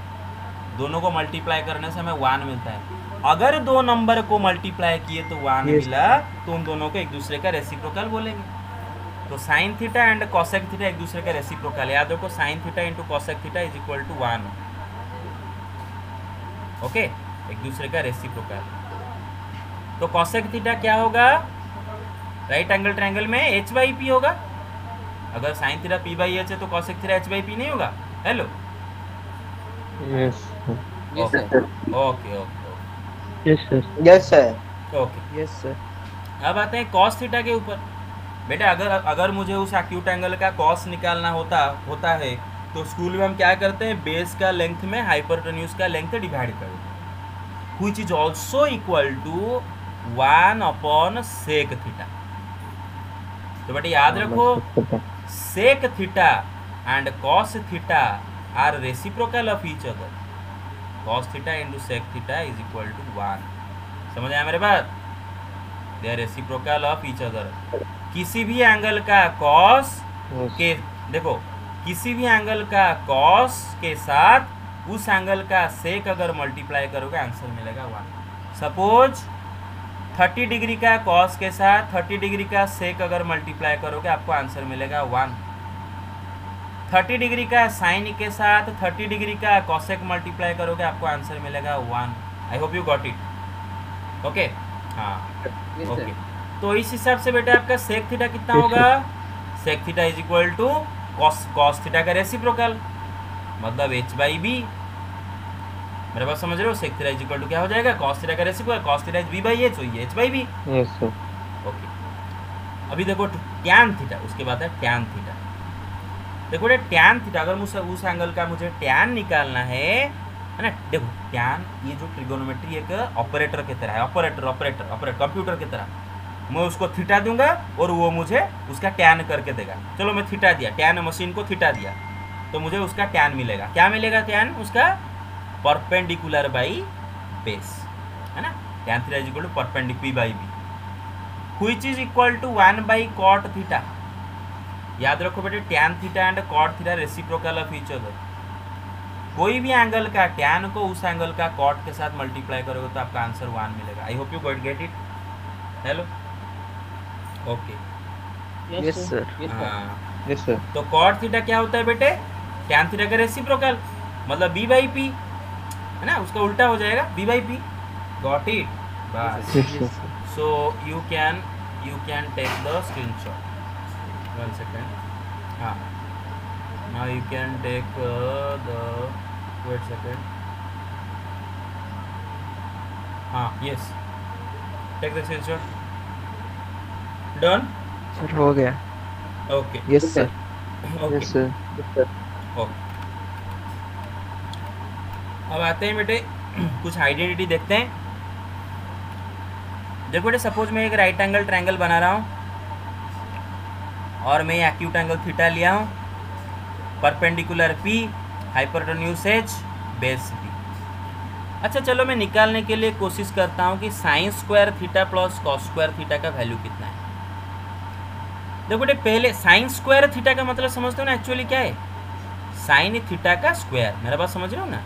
[SPEAKER 1] दोनों को multiply करने से हमें 1 मिलता है। अगर दो नंबर को मल्टीप्लाई किए तो 1 मिला तो उन दोनों को एक दूसरे का रेसिप्रोकल बोलेंगे। तो sine theta and cosec theta एक दूसरे का रेसिप्रोकल। याद रखो sine theta into cosec theta is equal to 1। Okay, एक दूसरे का रेसिप्रोकल। तो कॉसेक थीटा क्या होगा, राइट एंगल ट्रायंगल में h बाई पी होगा। अगर sine theta p by H है तो cosec theta h by P नहीं होगा। Hello,
[SPEAKER 3] yes
[SPEAKER 1] okay okay okay
[SPEAKER 3] yes sir
[SPEAKER 4] yes sir.
[SPEAKER 1] Okay.
[SPEAKER 3] Yes sir.
[SPEAKER 1] अब आते हैं कॉस थीटा के ऊपर। बेटा अगर मुझे उस एक्यूट एंगल का कॉस निकालना होता है तो स्कूल में हम क्या करते हैं, बेस का लेंथ में हाइपरटेन्यूज का लेंथ डिवाइड कर देते हैं, which is also equal to 1 upon sec theta. तो बेटा याद रखो sec theta and cos theta are reciprocal of each other. Cos theta into sec theta is equal to 1। समझ आया मेरे बात? They are reciprocal of each other. किसी भी एंगल का कॉस के, देखो किसी भी एंगल का कॉस के साथ उस एंगल का सेक अगर मल्टीप्लाई करोगे आंसर मिलेगा 1। सपोज 30 डिग्री का कॉस के साथ 30 डिग्री का सेक अगर मल्टीप्लाई करोगे आपको आंसर मिलेगा 1। 30 डिग्री का साइन के साथ 30 डिग्री का कॉसेक मल्टीप्लाई करोगे आपको आंसर मिलेगा 1। I hope you got it. Okay, हाँ ओके। तो इस हिसाब से बेटा आपका सेक थीटा कितना होगा, sec theta is equal to cos theta का रेसिप्रोकल, मतलब h बाई बी। मेरे बात समझ रहे हो? Sec theta is equal to क्या हो जाएगा, कॉस थीटा का reciprocal, cos theta is b by h, तो ये h by B.
[SPEAKER 3] Yes sir.
[SPEAKER 1] Okay, अभी देखो टैन थीटा, उसके बाद है टैन थीटा। देखो टैन थीटा, अगर मुझे उस एंगल का मुझे टैन निकालना है ना, देखो टैन ये जो ट्रिगोनोमेट्री एक ऑपरेटर की तरह है, ऑपरेटर कंप्यूटर की तरह। मैं उसको थीटा दूंगा और वो मुझे उसका टैन करके देगा। चलो मैं थीटा दिया, टैन मशीन को थीटा दिया तो मुझे उसका टैन मिलेगा। क्या मिलेगा टैन? उसका परपेंडिकुलर बाई बेस, है ना। Tan theta is equal to perpendicular by B, which is equal to 1 by cot theta. याद रखो बेटे tan theta and cot theta reciprocal of each other. कोई भी एंगल का टैन को उस एंगल का कॉट के साथ मल्टीप्लाई करोगे तो आपका आंसर 1 मिलेगा। I hope you get it. Hello, okay,
[SPEAKER 3] yes sir.
[SPEAKER 1] हाँ।
[SPEAKER 3] Yes sir.
[SPEAKER 1] तो कॉट थीटा क्या होता है बेटे, टैन थीटा का रेसिप्रोकल, मतलब b बाई पी, है ना, उसका उल्टा हो जाएगा b by p. Got it? बस।
[SPEAKER 3] Yes sir.
[SPEAKER 1] So you can take the screenshot. 1 second. हाँ, now you can take the wait second. हाँ, yes, take the screenshot. Done?
[SPEAKER 3] Sir हो गया।
[SPEAKER 1] Okay.
[SPEAKER 3] Yes sir.
[SPEAKER 1] Okay.
[SPEAKER 3] Yes sir.
[SPEAKER 1] Okay. अब आते हैं बेटे कुछ आइडेंटिटी देखते हैं। देखो बेटे सपोज मैं एक राइट एंगल ट्रायंगल बना रहा हूँ और मैं एक्यूट एंगल थीटा लिया हूँ, perpendicular P, hypotenuse H, base B। अच्छा चलो मैं निकालने के लिए कोशिश करता हूँ कि sine square theta plus cos square theta का वैल्यू कितना है। देखो बेटे पहले साइन स्क्वायर थीटा का मतलब समझते हो ना, एक्चुअली क्या है, साइन थीटा का स्क्वायर। मेरा बात समझ रहे हो ना।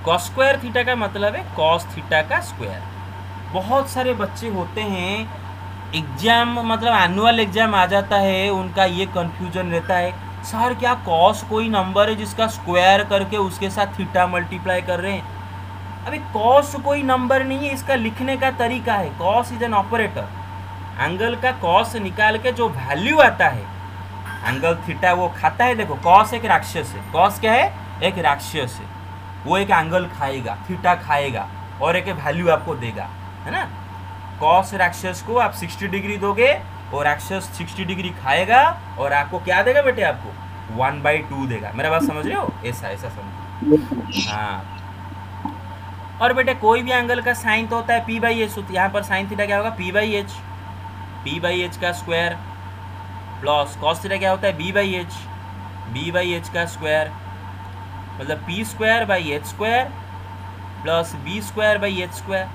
[SPEAKER 1] कॉस स्क्वायर थीटा का मतलब है कॉस थीटा का स्क्वायर। बहुत सारे बच्चे होते हैं एग्जाम, मतलब एनुअल एग्जाम आ जाता है, उनका ये कन्फ्यूजन रहता है, सर क्या कॉस कोई नंबर है जिसका स्क्वायर करके उसके साथ थीटा मल्टीप्लाई कर रहे हैं। अभी कॉस कोई नंबर नहीं है, इसका लिखने का तरीका है। Cos is an operator. Angle का कॉस निकाल के जो वैल्यू आता है एंगल थीटा वो खाता है। देखो कॉस एक राक्षस है, कॉस क्या है, एक राक्षस है, वो एक एंगल खाएगा, थीटा खाएगा और एक वैल्यू आपको देगा, है ना। कॉस राक्षस को आप 60 डिग्री दोगे और राक्षस 60 डिग्री खाएगा और आपको क्या देगा बेटे, आपको 1/2 देगा। मेरा बात समझ रहे हो, ऐसा ऐसा समझ। हाँ, और बेटे कोई भी एंगल का साइन तो होता है p/h, तो यहाँ पर साइन थीटा क्या होगा, p/h, p/h का स्क्वायर प्लस कॉस थीटा क्या होता है, b/h, b/h का स्क्वायर, मतलब p²/h² प्लस b²/h²।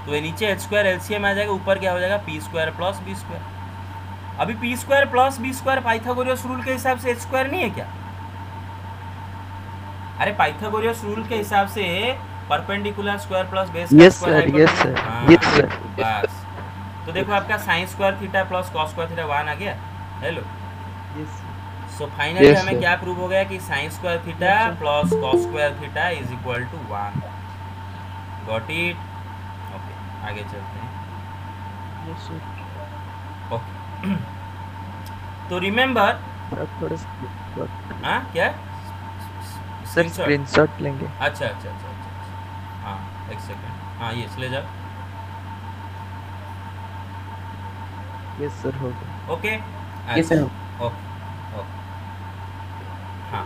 [SPEAKER 1] तो ये नीचे h² एलसीएम आ जाएगा, ऊपर क्या हो जाएगा, p² + b²। अभी p² + b² पाइथागोरस रूल के हिसाब से h² नहीं है क्या? अरे पाइथागोरस रूल के हिसाब से परपेंडिकुलर स्क्वायर प्लस बेस का
[SPEAKER 3] yes
[SPEAKER 1] square
[SPEAKER 3] sir, yes sir, yes sir.
[SPEAKER 1] बस। तो देखो आपका sine square theta plus cos square theta 1 आ गया। हेलो, सो फाइनली
[SPEAKER 3] Yes,
[SPEAKER 1] हमें
[SPEAKER 3] sir.
[SPEAKER 1] क्या प्रूव हो गया कि sine square theta plus cos square theta is equal to 1। Got it? Okay, आगे चलते हैं। ओके तो रिमेंबर,
[SPEAKER 3] सर थोड़ा screenshot-
[SPEAKER 1] हाँ क्या
[SPEAKER 3] सर
[SPEAKER 1] Screenshot?
[SPEAKER 3] स्क्रीनशॉट लेंगे।
[SPEAKER 1] अच्छा अच्छा अच्छा अच्छा, हाँ एक सेकेंड, हाँ ये ले जाओ।
[SPEAKER 3] यस सर, हो गया।
[SPEAKER 1] Okay
[SPEAKER 2] Yes, sir.
[SPEAKER 1] Okay okay. हाँ,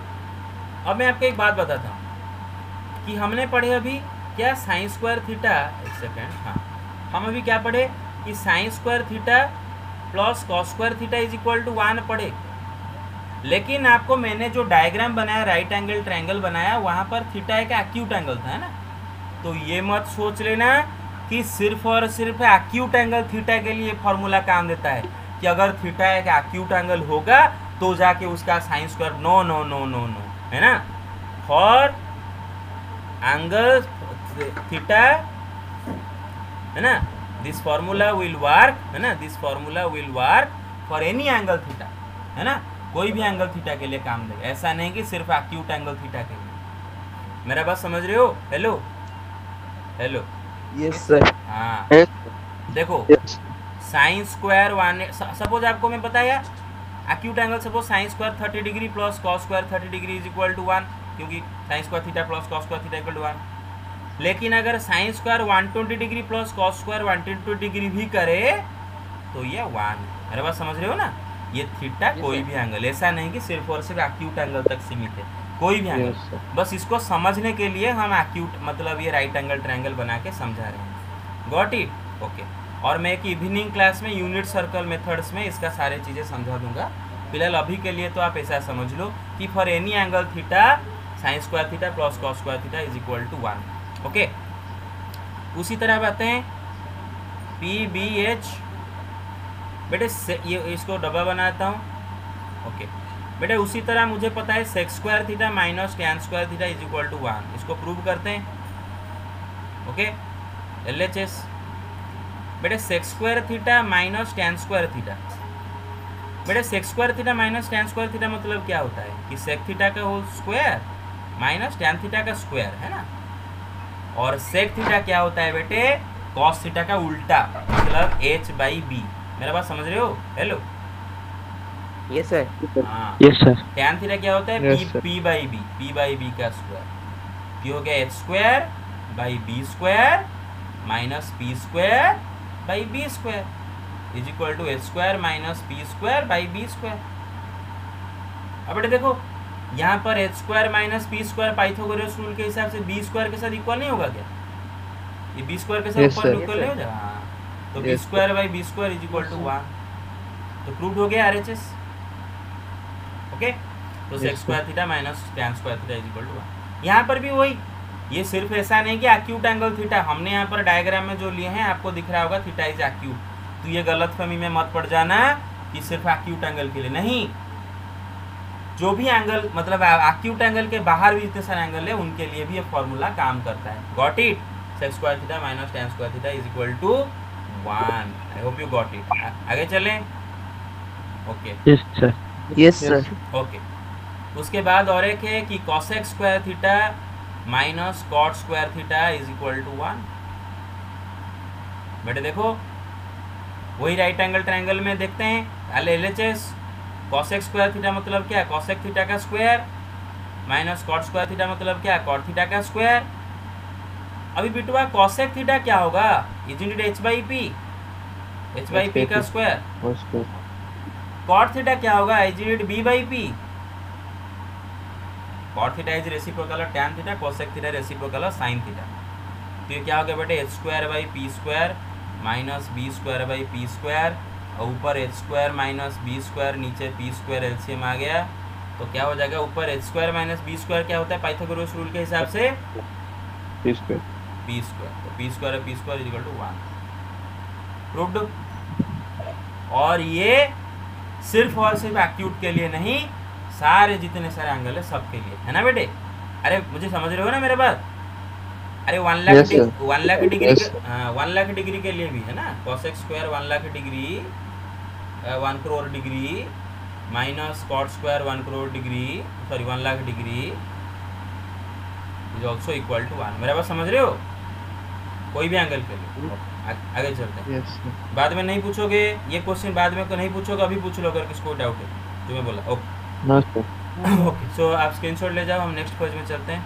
[SPEAKER 1] अब मैं आपको एक बात बताता हूँ कि हमने पढ़े अभी क्या, साइन स्क्वायर थीटा, एक सेकेंड, हाँ हम अभी क्या पढ़े कि sine square theta plus cos square theta is equal to 1 पढ़े। लेकिन आपको मैंने जो डायग्राम बनाया, राइट एंगल ट्रायंगल बनाया, वहाँ पर थीटा एक एक्यूट एंगल था, है ना। तो ये मत सोच लेना कि सिर्फ और सिर्फ एक्यूट एंगल थीटा के लिए फॉर्मूला काम देता है कि अगर थीटा एक एक्यूट एंगल होगा तो जाके उसका sine square, no no no no no, है ना। फॉर एंगल थीटा, है ना, दिस फॉर्मूला विल वर्क, है ना, this formula will work for any angle theta, है ना। कोई भी एंगल थीटा के लिए काम देगा, ऐसा नहीं कि सिर्फ एक्यूट एंगल थीटा के लिए। मेरा बात समझ रहे हो? Hello hello,
[SPEAKER 3] yes sir.
[SPEAKER 1] हाँ देखो, साइन स्क्वायर 1, सपोज आपको मैं बताया acute angle, suppose sine square 30 degree plus cos square 30 degree is equal to 1, क्योंकि sine square theta plus cos square theta equal to 1। लेकिन अगर sine square 120 degree plus cos square 120 degree भी करे तो ये 1। मेरा बात समझ रहे हो ना, ये थीटा कोई भी एंगल, ऐसा नहीं कि सिर्फ और सिर्फ एक्यूट एंगल तक सीमित है, कोई भी एंगल।
[SPEAKER 3] Yes, sir.
[SPEAKER 1] बस इसको समझने के लिए हम एक्यूट मतलब ये राइट एंगल ट्रायंगल बना के समझा रहे हैं। Got it? ओके। और मैं एक इवनिंग क्लास में यूनिट सर्कल मेथड्स में इसका सारे चीज़ें समझा दूंगा। फिलहाल अभी के लिए तो आप ऐसा समझ लो कि for any angle theta sine square theta plus cos square theta is equal to 1। Okay, उसी तरह बातें हैं PBH, बेटे ये इसको डब्बा बनाता हूँ। ओके बेटे, उसी तरह मुझे पता है sec square theta minus tan square theta is equal to 1, इसको प्रूव करते हैं। ओके, LHS बेटे sec square theta minus tan square theta, बेटे sec square theta minus tan square theta मतलब क्या होता है कि सेक थीटा का whole square minus tan theta का स्क्वायर, है ना। और सेक थीटा क्या होता है बेटे, कॉस थीटा का उल्टा, मतलब h/b। मेरा बात समझ रहे हो? Hello,
[SPEAKER 3] yes sir.
[SPEAKER 1] हाँ,
[SPEAKER 3] यस सर।
[SPEAKER 1] टैन थीटा क्या होता है,
[SPEAKER 3] Yes, sir.
[SPEAKER 1] p/b का स्क्वायर, ये हो गया h² / b² minus p² / b² is equal to h² - p² / b²। अब बेटे देखो, यहाँ पर h² - p² पाइथागोरस रूल के हिसाब से b² के साथ इक्वल नहीं होगा क्या? ये b² के साथ
[SPEAKER 3] Yes,
[SPEAKER 1] ऊपर
[SPEAKER 3] sir.
[SPEAKER 1] इक्वल नहीं हो जाएगा? हाँ, तो
[SPEAKER 3] Yes,
[SPEAKER 1] b² / b² is equal to 1। तो प्रूव हो गया RHS। ओके, तो sec
[SPEAKER 3] Yes,
[SPEAKER 1] square theta minus tan square theta is equal to 1। यहाँ पर भी वही, ये सिर्फ ऐसा नहीं कि एक्यूट एंगल थीटा, हमने यहाँ पर डायग्राम में जो लिए हैं आपको दिख रहा होगा थीटा इज एक्यूट, तो ये गलतफहमी में मत पड़ जाना कि सिर्फ एक्यूट एंगल के लिए नहीं, जो भी एंगल मतलब एक्यूट एंगल के बाहर भी जितने सारे एंगल है उनके लिए भी ये फॉर्मूला काम करता है। Got it? Sec square theta minus tan square theta is equal to 1। I hope you got it. आगे चलें। Okay
[SPEAKER 3] yes sir. Yes sir.
[SPEAKER 1] Okay, उसके बाद और एक है कि cosec square theta minus cot square theta is equal to 1। बेटे देखो वही राइट एंगल ट्रायंगल में देखते हैं पहले LHS। कॉसेक स्क्वायर थीटा मतलब क्या है, कॉसेक थीटा का square, minus cot square theta मतलब क्या है, कॉट थीटा का स्क्वायर। अभी बिटवा कॉसेक थीटा क्या होगा, इजंट इट h/p, h/p का स्क्वायर। कॉट थीटा क्या होगा, isn't it b/p। Cot theta is reciprocal of tan theta, cosec theta reciprocal of sine theta. तो ये क्या हो गया बेटे, h² माइनस b² और ऊपर h² माइनस b², नीचे p² एलसीएम आ गया। तो क्या हो जाएगा, ऊपर h² माइनस b² क्या होता है पाइथागोरस रूल के हिसाब से p²। तो p² is equal to 1। Proved. और ये सिर्फ और सिर्फ एक्यूट के लिए नहीं, सारे जितने सारे एंगल है सबके लिए है ना बेटे। अरे मुझे समझ रहे हो ना मेरे बात। अरे 1 lakh
[SPEAKER 3] Yes, sir.
[SPEAKER 1] 1 lakh degree
[SPEAKER 3] Yes,
[SPEAKER 1] के 1 लाख डिग्री के लिए भी है ना, cosec square 1 lakh degree 1 crore degree minus cot square 1 crore degree, sorry 1 lakh degree is also equal to 1। मेरा बात समझ रहे हो, कोई भी एंगल के लिए। आगे चलते हैं।
[SPEAKER 3] Yes, sir.
[SPEAKER 1] बाद में नहीं पूछोगे ये क्वेश्चन, बाद में नहीं पूछोगे, अभी पूछ लो अगर किसको डाउट है जो मैं बोला। Okay
[SPEAKER 3] No, sir.
[SPEAKER 1] ओके, सो आप स्क्रीनशॉट ले जाओ, हम नेक्स्ट पेज में चलते हैं।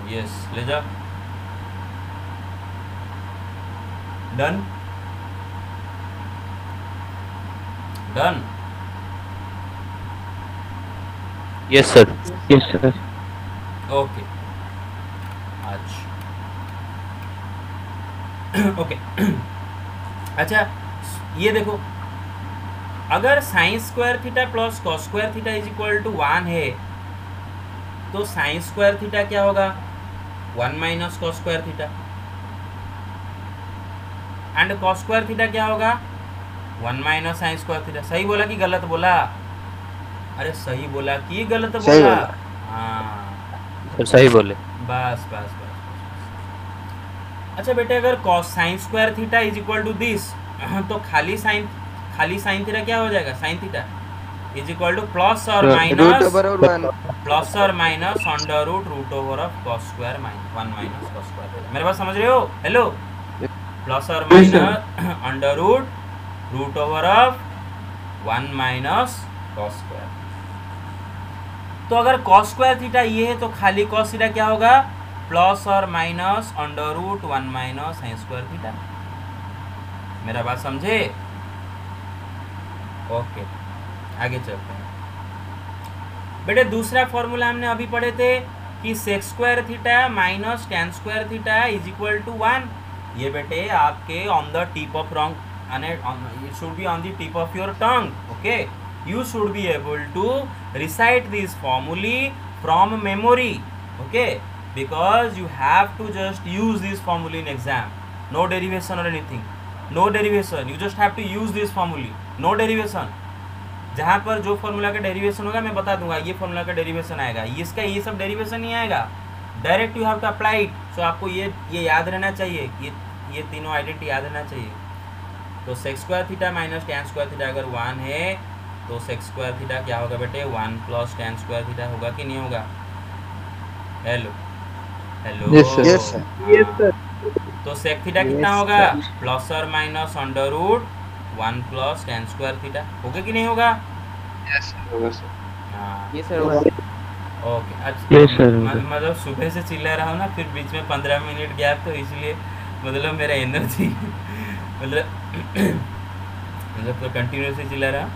[SPEAKER 1] यस ले जाओ। Done done.
[SPEAKER 3] Yes, sir. Yes, sir.
[SPEAKER 1] Okay आज ओके अच्छा ये देखो, अगर sine square theta plus cos square theta is equal to 1 है तो साइन स्क्वायर थीटा क्या होगा, 1 minus cos square theta. And cos square theta क्या होगा, 1 माइनस साइन स्क्वायर थीटा। सही बोला कि गलत बोला? अरे सही बोला कि गलत
[SPEAKER 3] सही
[SPEAKER 1] बोला?
[SPEAKER 3] बोला।
[SPEAKER 1] हाँ
[SPEAKER 3] सर सही बोले।
[SPEAKER 1] बस बस बस। अच्छा बेटे, अगर cos sine square theta is equal to this तो खाली साइन थीटा क्या हो जाएगा, sine theta is equal to plus और माइनस प्लस और minus under root over of cos square 1 minus cos square. मेरे बात समझ रहे हो? हेलो, प्लस और minus under root over of 1 minus cos square. तो अगर कॉस स्क्वायर थीटा ये है तो खाली कॉस थीटा क्या होगा, प्लस और minus under root 1 minus sine square theta. मेरा बात समझे? ओके आगे चलते हैं बेटे। दूसरा फॉर्मूला हमने अभी पढ़े थे कि sec square theta minus tan square theta is equal to 1। ये बेटे आपके on the tip of it should be on the tip of your tongue. Okay, you should be able to recite these formulae from memory, okay, because you have to just use this formula in exam. No derivation or anything, no derivation, you just have to use this formula, no derivation। जहाँ पर जो formula का derivation होगा मैं बता दूंगा, ये formula का डेरिवेशन आएगा, इसका ये सब डेरिवेशन नहीं आएगा, direct you have to apply it. So आपको ये याद रहना चाहिए, ये तीनों आइडेंटिटी याद रहना चाहिए। तो sec square theta minus tan square theta अगर 1 है तो सेक स्क्वायर थीटा क्या होगा बेटे, 1 प्लस टैन स्क्वायर थीटा होगा कि नहीं होगा? Hello hello
[SPEAKER 3] Yes, sir. Yes, sir.
[SPEAKER 4] Yes, sir.
[SPEAKER 1] तो सेक थीटा कितना
[SPEAKER 3] Yes,
[SPEAKER 1] होगा,
[SPEAKER 3] sir.
[SPEAKER 1] प्लस और minus under root 1 plus tan square theta होगा कि नहीं होगा?
[SPEAKER 3] Yes, sir. होगा सर।
[SPEAKER 1] हाँ
[SPEAKER 3] Yes, sir. होगा।
[SPEAKER 1] ओके अच्छा।
[SPEAKER 3] Yes, sir.
[SPEAKER 1] मतलब सुबह से चिल्ला रहा हूँ ना, फिर बीच में 15 मिनट गैप, तो इसलिए मतलब मेरा एनर्जी मतलब तो कंटिन्यूसली चिल्ला रहा।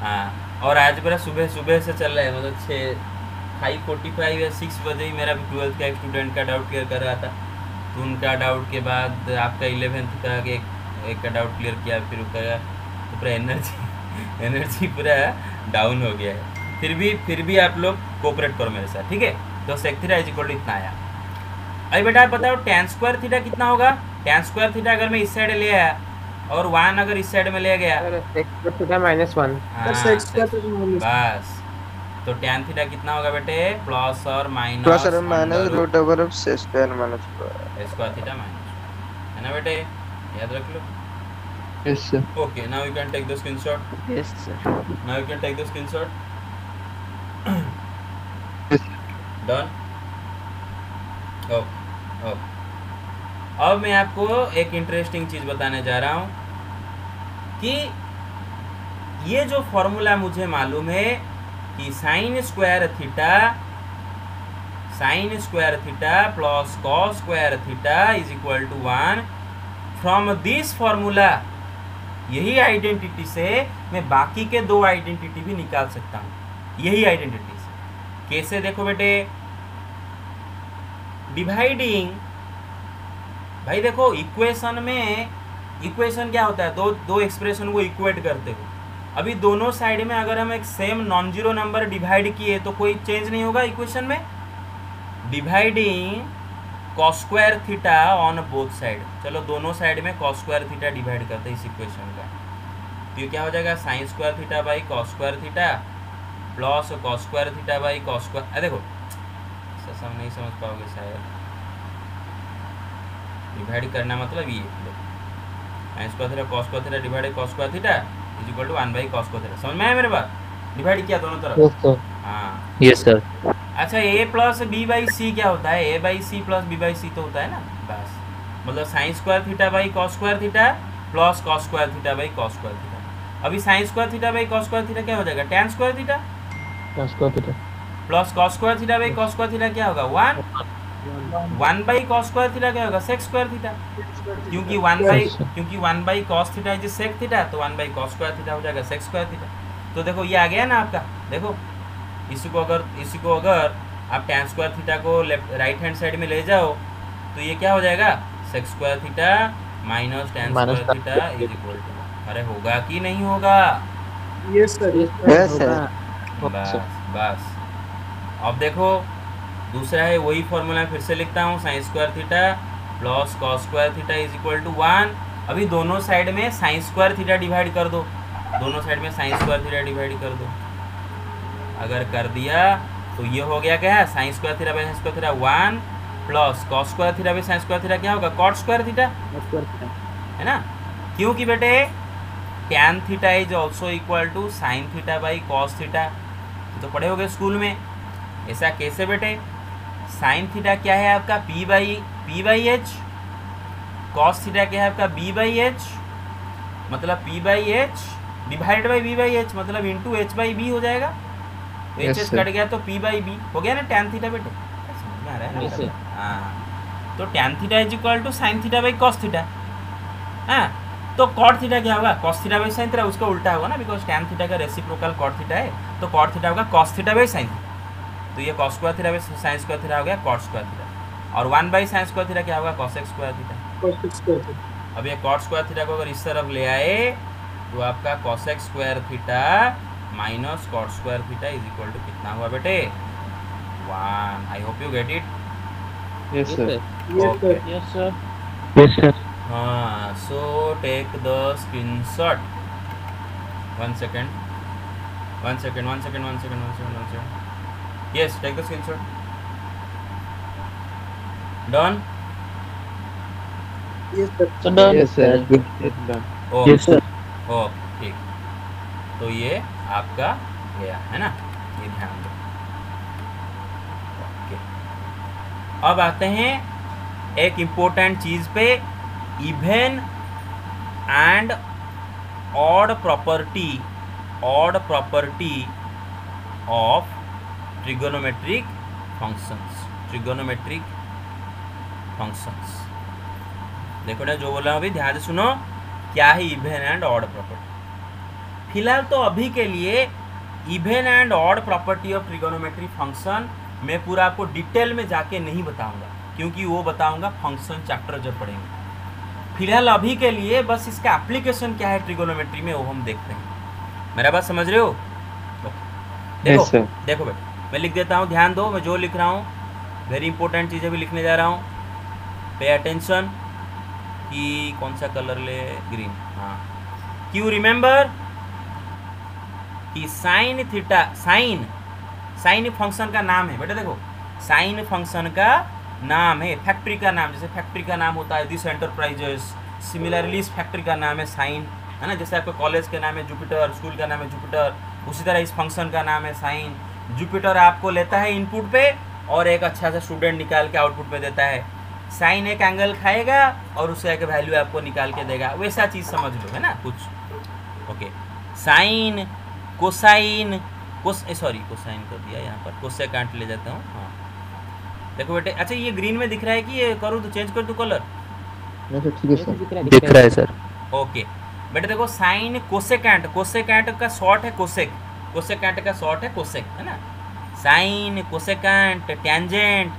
[SPEAKER 1] हाँ, और आज मेरा सुबह से चल रहा है, मतलब 5:45 या 6 बजे ही मेरा 12th का एक स्टूडेंट का डाउट क्लियर कर रहा था। तो उनका डाउट के बाद आपका 11th का एक का डाउट क्लियर किया, फिर उसका तो पूरा एनर्जी पूरा डाउन हो गया है। फिर भी आप लोग कोऑपरेट करो मेरे साथ, ठीक है? तो sec theta is equal to इतना आया। अभी बेटा आप बताओ टैन स्क्वायर थीटा कितना होगा? टैन स्क्वायर थीटा अगर मैं इस साइड ले आया और 1 अगर इस साइड में ले गया,
[SPEAKER 3] -1।
[SPEAKER 1] हाँ, बस तो टैन थीटा कितना होगा बेटे, प्लस और minus
[SPEAKER 3] root over of square minus
[SPEAKER 1] square theta minus, है ना बेटे? याद रख लो।
[SPEAKER 3] Yes, sir.
[SPEAKER 1] Okay, now you can take the screenshot.
[SPEAKER 3] Yes, sir.
[SPEAKER 1] Now you can take the screenshot.
[SPEAKER 3] Yes,
[SPEAKER 1] Done. Okay okay. अब मैं आपको एक इंटरेस्टिंग चीज़ बताने जा रहा हूँ कि ये जो फॉर्मूला मुझे मालूम है कि sine square theta plus cos square theta is equal to 1। From this formula, यही आइडेंटिटी से मैं बाकी के दो आइडेंटिटी भी निकाल सकता हूँ, यही आइडेंटिटी से। कैसे? देखो बेटे, डिवाइडिंग, भाई देखो इक्वेशन में, इक्वेशन क्या होता है? दो एक्सप्रेशन को इक्वेट करते हो। अभी दोनों साइड में अगर हम एक same non zero number divide किए तो कोई चेंज नहीं होगा इक्वेशन में। Dividing cos square theta on both side, चलो दोनों साइड में कॉस स्क्वायर थीटा डिवाइड करते हैं इस इक्वेशन का, तो ये क्या हो जाएगा? Sign square theta by cos square theta plus cos square theta by cos square. देखो सब नहीं समझ पाओगे शायद, डिवाइड करना मतलब ये sine square theta cos square theta divide cos square theta is equal to 1 by cos square theta. समझ में आया मेरे बात? डिवाइड किया दोनों तरफ।
[SPEAKER 3] sir.
[SPEAKER 1] हाँ
[SPEAKER 3] Yes, sir.
[SPEAKER 1] अच्छा, A plus B by C क्या होता है? A by C plus B by C तो होता है ना, बस। मतलब sine square theta by cos square theta plus cos square theta by cos square theta. अभी sine square theta by cos square theta क्या हो जाएगा? Tan square theta plus cos square theta by cos square theta क्या होगा? 1 by cos square theta क्या होगा? Sec square theta. क्योंकि 1 by cos theta is sec theta, तो 1 by cos square theta हो जाएगा सेक स्क्वायर थीटा। तो देखो ये आ गया ना आपका। देखो इसी को अगर आप टैन स्क्वायर थीटा को लेफ्ट राइट हैंड साइड में ले जाओ तो ये क्या हो जाएगा? Sec square theta minus tan square theta is equal to, अरे होगा कि नहीं होगा?
[SPEAKER 4] Yes, sir.
[SPEAKER 3] Yes, sir.
[SPEAKER 1] बस अब देखो दूसरा है, वही फॉर्मूला फिर से लिखता हूँ, sine square theta plus cos square theta is equal to 1। अभी दोनों साइड में साइन स्क्वायर थीटा डिवाइड कर दो, दोनों साइड में साइन स्क्वायर थीटा डिवाइड कर दो। अगर कर दिया तो ये हो गया क्या है? Sine square theta by sine square theta 1 plus cos square theta by sine square theta क्या होगा? कॉट स्क्वायर थीटा, है ना? क्योंकि बेटे tan theta is also equal to sine theta by cos theta, तो पढ़े होगे स्कूल में। ऐसा कैसे बेटे? साइन थीटा क्या है आपका? P by H, cos theta क्या है आपका? बी बाई एच, मतलब P by H divide by B by H, मतलब इंटू एच बाई बी हो जाएगा। तो एच एच कट गया तो पी बाई बी हो गया ना टैन थीटा बेटे। समझ में आ रहा है ना? हाँ, तो tan theta is equal to sine theta by cos theta. हाँ, तो कॉट थीटा क्या होगा? Cos theta by sine theta, उसका उल्टा होगा ना, बिकॉज टैन थीटा का रेसिप्रोकल कॉट थीटा है, तो कॉट थीटा होगा cos theta by sine theta. तो ये cos square theta by sine square theta हो गया कॉट स्क्वायर थीटा, और 1 बाई साइन स्क्वायर थीटा क्या होगा? Cos x square theta. अब ये कॉट स्क्वायर थीटा को अगर इस तरफ ले आए तो आपका cosec square theta minus cot square theta is equal to कितना हुआ बेटे? 1। I hope you get it.
[SPEAKER 3] Yes, sir.
[SPEAKER 1] Okay.
[SPEAKER 2] Yes, sir.
[SPEAKER 3] Yes, sir.
[SPEAKER 1] So take the screenshot. One second. Yes, take the screenshot. Done?
[SPEAKER 4] Yes, sir.
[SPEAKER 2] So done.
[SPEAKER 3] Yes, sir. It's done.
[SPEAKER 1] Okay.
[SPEAKER 2] Yes, sir.
[SPEAKER 1] Okay, ठीक। तो ये आपका गया है ना, ये ध्यान दो। ओके, अब आते हैं एक इम्पोर्टेंट चीज़ पे, even and odd property of trigonometric functions. देखो ना जो बोला अभी, ध्यान से सुनो, क्या है इवन एंड ऑड प्रॉपर्टी। फिलहाल तो अभी के लिए even and odd property of trigonometry function मैं पूरा आपको डिटेल में जाके नहीं बताऊंगा, क्योंकि वो बताऊंगा फंक्शन चैप्टर जब पढ़ेंगे। फिलहाल अभी के लिए बस इसका एप्लीकेशन क्या है ट्रिगोनोमेट्री में वो हम देखते हैं। मेरा बात समझ रहे हो? देखो
[SPEAKER 3] Yes, sir.
[SPEAKER 1] देखो बेटा, मैं लिख देता हूँ, ध्यान दो, मैं जो लिख रहा हूँ वेरी इंपॉर्टेंट चीज़ें भी लिखने जा रहा हूँ। पे अटेंशन कि कौन सा कलर ले? ग्रीन। हाँ, क्यों रिमेंबर कि साइन थीटा, साइन फंक्शन का नाम है बेटा। देखो साइन फंक्शन का नाम है, फैक्ट्री का नाम, जैसे फैक्ट्री का नाम होता है दिस एंटरप्राइजेस, सिमिलरली इस फैक्टर का नाम है साइन, है ना। जैसे आपके कॉलेज का नाम है जुपिटर, स्कूल का नाम है जुपिटर, उसी तरह इस फंक्शन का नाम है साइन। जुपिटर आपको लेता है इनपुट पे और एक अच्छा सा स्टूडेंट निकाल के आउटपुट पे देता है। साइन एक एंगल खाएगा और उससे एक वैल्यू आपको निकाल के देगा, वैसा चीज़ समझ लो, है ना कुछ। Okay, sine, cosine, sorry cosine कर दिया यहाँ पर, कोसेकेंट ले जाता हूँ। हाँ देखो बेटे, अच्छा ये ग्रीन में दिख रहा है कि ये करूँ तो चेंज कर दूँ कलर?
[SPEAKER 3] नहीं सर ठीक है सर।
[SPEAKER 5] दिख रहा है सर।
[SPEAKER 1] ओके बेटे देखो, साइन कोसेकेंट, कोसेकेंट का शॉर्ट है कोसेक, कोसेकेंट का शॉर्ट है कोसेक, है ना। साइन, कोसेकेंट, टेंजेंट,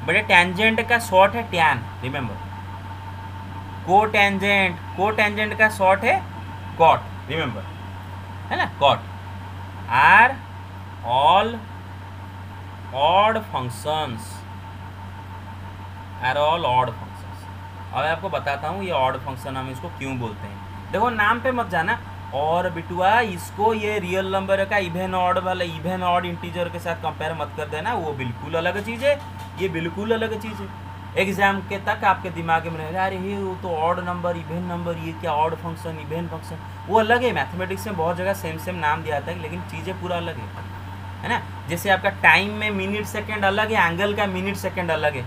[SPEAKER 1] बेटे टेंजेंट का शॉर्ट है टैन, रिमेंबर। कोटेंजेंट, कोटेंजेंट का शॉर्ट है कॉट, रिमेंबर, है ना, cot. Are all odd functions, are all odd functions. अब आपको बताता हूँ ये ऑड फंक्शन हम इसको क्यों बोलते हैं। देखो नाम पे मत जाना, और बिटुआ इसको ये रियल नंबर का इवन ऑड वाला, इवन ऑड इंटीजर के साथ कंपेयर मत कर देना, वो बिल्कुल अलग चीज़ है, ये बिल्कुल अलग चीज़ है। एग्जाम के तक आपके दिमाग में रहेगा अरे ये वो तो ऑड नंबर, इवन नंबर, ये क्या ऑड फंक्शन, इवन फंक्शन, वो अलग है। मैथमेटिक्स में बहुत जगह सेम सेम नाम दिया जाता है, लेकिन चीज़ें पूरा अलग है ना। जैसे आपका टाइम में मिनट सेकंड अलग है, एंगल का मिनट सेकंड अलग है।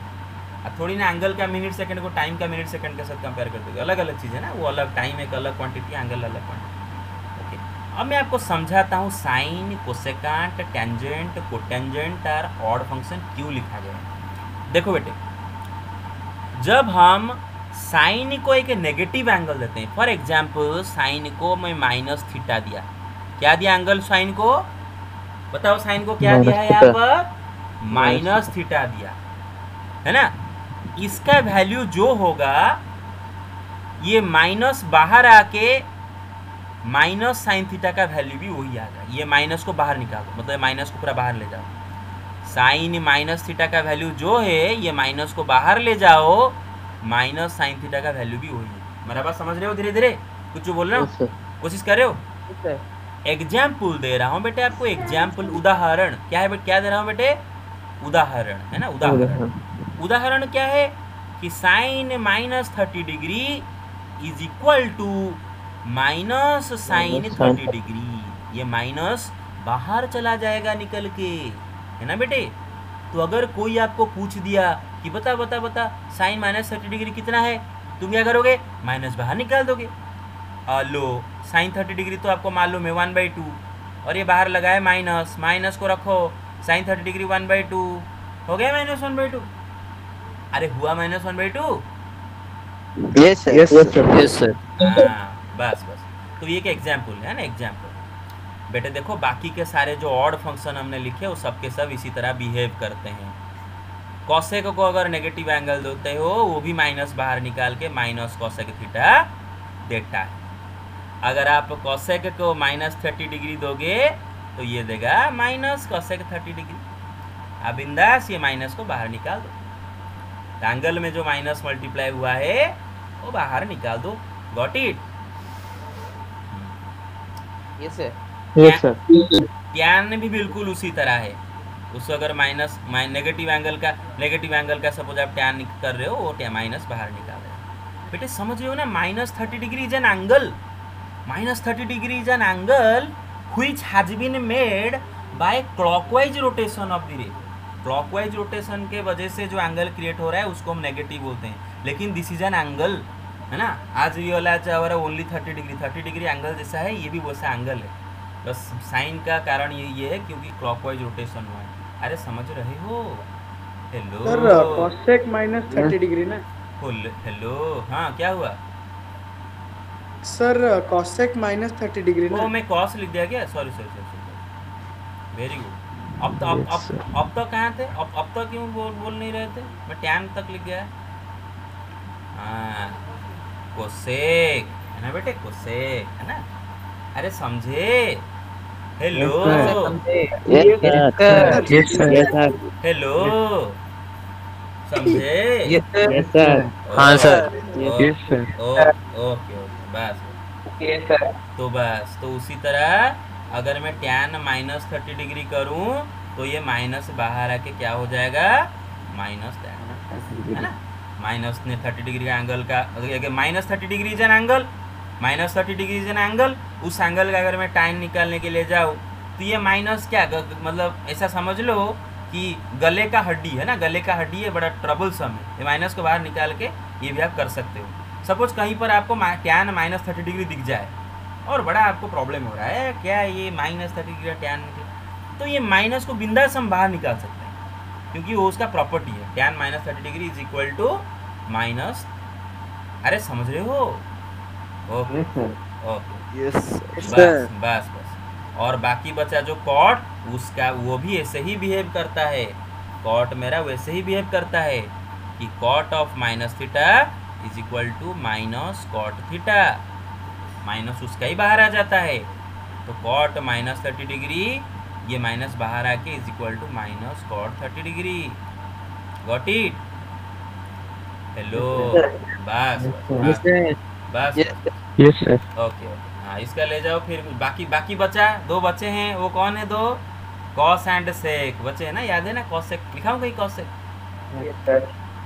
[SPEAKER 1] अब थोड़ी ना एंगल का मिनट सेकंड को टाइम का मिनट सेकंड के साथ कंपेयर कर दोगे, अलग अलग चीज़ है ना, वो अलग, टाइम एक अलग क्वांटिटी, एंगल अलग क्वांटिटी। ओके, अब मैं आपको समझाता हूँ साइन, कोसेकेंट, टेंजेंट, कोटेंजेंट और ऑड फंक्शन क्यों लिखा गया है। देखो बेटे, जब हम साइन को एक नेगेटिव एंगल देते हैं, फॉर एग्जाम्पल साइन को मैं माइनस थीटा दिया, क्या दिया एंगल साइन को, बताओ साइन को क्या दिया है यहाँ पर, माइनस थीटा दिया, है ना। इसका वैल्यू जो होगा, ये माइनस बाहर आके माइनस साइन थीटा का वैल्यू भी वही आ जाए। ये माइनस को बाहर निकालो, मतलब माइनस को पूरा बाहर ले जाओ, साइन माइनस थीटा का वैल्यू जो है, ये माइनस को बाहर ले जाओ, माइनस साइन थीटा का वैल्यू भी वही है। मेरा बात समझ रहे हो? धीरे धीरे कुछ जो बोल रहे हो, कोशिश कर रहे हो। एग्जाम्पल दे रहा हूँ बेटे आपको, एग्जाम्पल, उदाहरण। क्या है बेटे, क्या दे रहा हूँ बेटे, उदाहरण, है ना, उदाहरण। उदाहरण क्या है कि sine minus 30 degree is equal to minus sine 30 degree. ये माइनस बाहर चला जाएगा निकल के, है ना बेटे। तो अगर कोई आपको पूछ दिया कि बता बता बता साइन माइनस 30 डिग्री कितना है, तुम क्या करोगे, माइनस बाहर निकाल दोगे। लो साइन 30 डिग्री तो आपको मालूम है 1/2, और ये बाहर लगा है माइनस, माइनस को रखो, साइन 30 डिग्री 1/2 हो गया, माइनस 1/2। अरे हुआ minus 1/2?
[SPEAKER 5] Yes sir,
[SPEAKER 3] yes sir,
[SPEAKER 5] yes sir.
[SPEAKER 1] हाँ बस बस, तो ये एक एग्जाम्पल है ना, एग्जाम्पल। बेटे देखो, बाकी के सारे जो ऑड फंक्शन हमने लिखे वो सब के सब इसी तरह बिहेव करते हैं। कॉसेक को अगर नेगेटिव एंगल देते हो, वो भी माइनस बाहर निकाल के माइनस कॉसेक थीटा देता है। अगर आप कॉसेक को माइनस 30 डिग्री दोगे तो ये देगा माइनस कॉसेक 30 डिग्री। अब बिंदास ये माइनस को बाहर निकाल दो, एंगल में जो माइनस मल्टीप्लाई हुआ है वो बाहर निकाल दो। Got it?
[SPEAKER 5] Yes sir,
[SPEAKER 3] yes sir.
[SPEAKER 1] Tan भी बिल्कुल उसी तरह है। उसको अगर माइनस नेगेटिव एंगल का सपोज आप टैन कर रहे हो, वो माइनस बाहर निकाल रहे हो। बेटे समझ रहे हो ना, minus 30 degree is an angle, minus 30 degree is an angle which has been made by clockwise rotation of the ray. Clockwise rotation के वजह से जो एंगल क्रिएट हो रहा है उसको हम नेगेटिव बोलते हैं, लेकिन दिस इज एन एंगल, है ना। आज रियलाइज हो रहा है ओनली 30 डिग्री, 30 डिग्री एंगल जैसा है, ये भी वैसा एंगल है, बस साइन का कारण ये है क्योंकि क्लॉकवाइज रोटेशन हुआ है। अरे समझ रहे हो? Hello
[SPEAKER 6] sir, cosec minus 30 degree ना
[SPEAKER 1] हेलो, हाँ क्या हुआ
[SPEAKER 6] सर, कॉसेक माइनस 30 डिग्री ना।
[SPEAKER 1] वो मैं कॉस लिख दिया क्या? Sorry sorry sorry, very good. अब तो कहाँ थे? अब तो क्यों बोल नहीं रहे थे? मैं टैन तक लिख गया। हाँ कोसेक है ना बेटे, कोसेक है ना। अरे समझे? हेलो हेलो, समझे?
[SPEAKER 3] Yes sir.
[SPEAKER 5] हाँ sir.
[SPEAKER 3] Yes sir.
[SPEAKER 1] Okay okay बस। तो बस तो उसी तरह अगर मैं टैन माइनस 30 डिग्री करूं तो ये माइनस बाहर आके क्या हो जाएगा, माइनस टैन, है ना। माइनस ने 30 डिग्री का एंगल का minus 30 degree is an angle, minus 30 degree is an angle. उस एंगल का अगर मैं टाइन निकालने के लिए जाऊँ तो ये माइनस क्या मतलब ऐसा समझ लो कि गले का हड्डी है ना, गले का हड्डी है, बड़ा ट्रबल सम है। ये माइनस को बाहर निकाल के ये भी आप कर सकते हो। सपोज कहीं पर आपको टैन माइनस 30 डिग्री दिख जाए और बड़ा आपको प्रॉब्लम हो रहा है, क्या ये माइनस 30 डिग्री टैन निकले, तो ये माइनस को बिंदास हम बाहर निकाल सकते हैं क्योंकि वो उसका प्रॉपर्टी है। Tan minus 30 degree is equal to minus, अरे समझ रहे हो? ओके ओके
[SPEAKER 5] यस
[SPEAKER 1] बस बस बस। और बाकी बचा जो कॉट, उसका वो भी ऐसे ही बिहेव करता है। कॉट मेरा वैसे ही बिहेव करता है कि cot of minus theta is equal to minus cot theta, minus उसका ही बाहर आ जाता है। तो कॉट माइनस 30 डिग्री, ये माइनस बाहर आके is equal to minus cot 30 degree. Got it? Hello, बस बस
[SPEAKER 3] यस सर।
[SPEAKER 1] Okay okay. हाँ, इसका ले जाओ। फिर बाकी बचा, दो बचे हैं, वो कौन है? दो कॉस एंड सेक बचे हैं ना, याद है ना? कॉस सेक लिखा हूँ कहीं, कॉस सेक।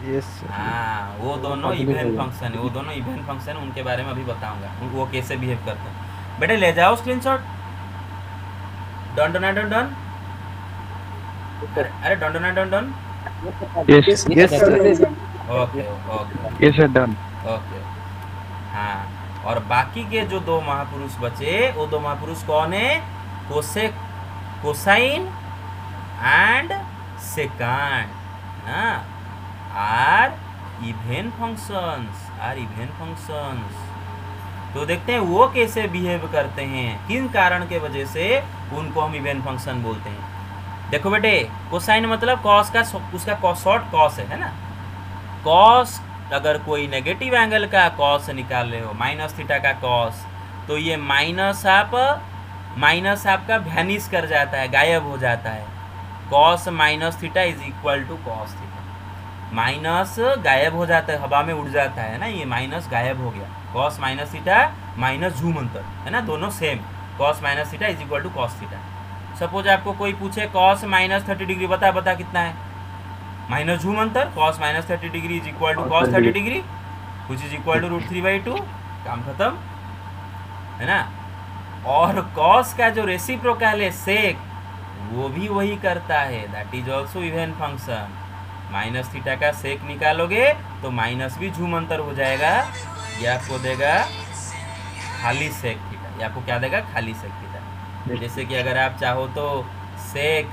[SPEAKER 5] यस
[SPEAKER 1] हाँ, वो दोनों इवेन फंक्शन है, वो दोनों इवेन फंक्शन है, उनके बारे में अभी बताऊंगा वो कैसे बिहेव करते हैं। बेटे ले जाओ screenshot. Done done done done, अरे done done done done.
[SPEAKER 3] Yes
[SPEAKER 5] yes
[SPEAKER 1] okay okay
[SPEAKER 3] yes sir done.
[SPEAKER 1] Okay. हाँ, और बाकी के जो दो महापुरुष बचे, वो दो महापुरुष कौन है? कोसेक, कोसाइन एंड सेकांड ना, आर इवेन फंक्शंस। तो देखते हैं वो कैसे बिहेव करते हैं, किन कारण के वजह से उनको हम इवेन फंक्शन बोलते हैं। देखो बेटे, कोसाइन मतलब कॉस का, उसका शॉर्ट कॉस है ना। कॉस, अगर कोई नेगेटिव एंगल का कॉस निकाल रहे हो, माइनस थीटा का कॉस, तो ये माइनस आपका वैनिश कर जाता है, गायब हो जाता है। Cos minus theta is equal to cos theta, minus गायब हो जाता है, हवा में उड़ जाता है ना, ये माइनस गायब हो गया। कॉस माइनस थीटा माइनस झूम अंतर है ना, दोनों same. Cos minus theta is equal to cos theta. Suppose आपको कोई पूछे कॉस माइनस 30 डिग्री, बता कितना है? माइनस झूम अंतर, cos minus 30 degree is equal to cos 30 degree which is equal to √3/2, काम खत्म है ना। और कॉस का जो रेसिप्रोकल है सेक, वो भी वही करता है, that is also even function. Minus theta का सेक निकालोगे तो माइनस भी झूम अंतर हो जाएगा, ये आपको देगा खाली सेक थीटा। ये आपको क्या देगा? खाली सेक थीटा। जैसे कि अगर आप चाहो तो सेक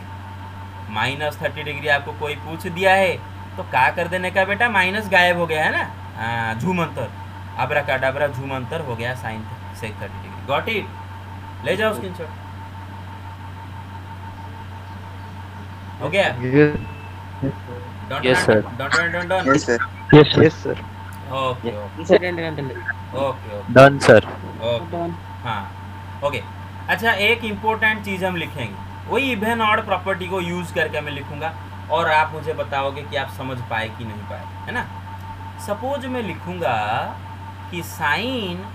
[SPEAKER 1] माइनस 30 डिग्री आपको कोई पूछ दिया है तो क्या कर देने का बेटा? माइनस गायब हो गया है ना, हाँ, झूम अंतर, अब्राकाडाब्रा झूम अंतर हो गया sine sec 30 degree. Got it? ले जाओ स्क्रीनशॉट। हो गया?
[SPEAKER 3] Yes, sir.
[SPEAKER 1] Done.
[SPEAKER 5] Yes sir
[SPEAKER 3] yes sir.
[SPEAKER 5] Yes sir
[SPEAKER 1] okay okay
[SPEAKER 2] second
[SPEAKER 1] okay
[SPEAKER 3] done sir.
[SPEAKER 1] Okay. हाँ ओके। अच्छा, एक इम्पोर्टेंट चीज़ हम लिखेंगे, वही इवेन ऑड प्रॉपर्टी को यूज़ करके मैं लिखूंगा और आप मुझे बताओगे कि आप समझ पाए कि नहीं पाए, है ना। सपोज मैं लिखूंगा कि साइन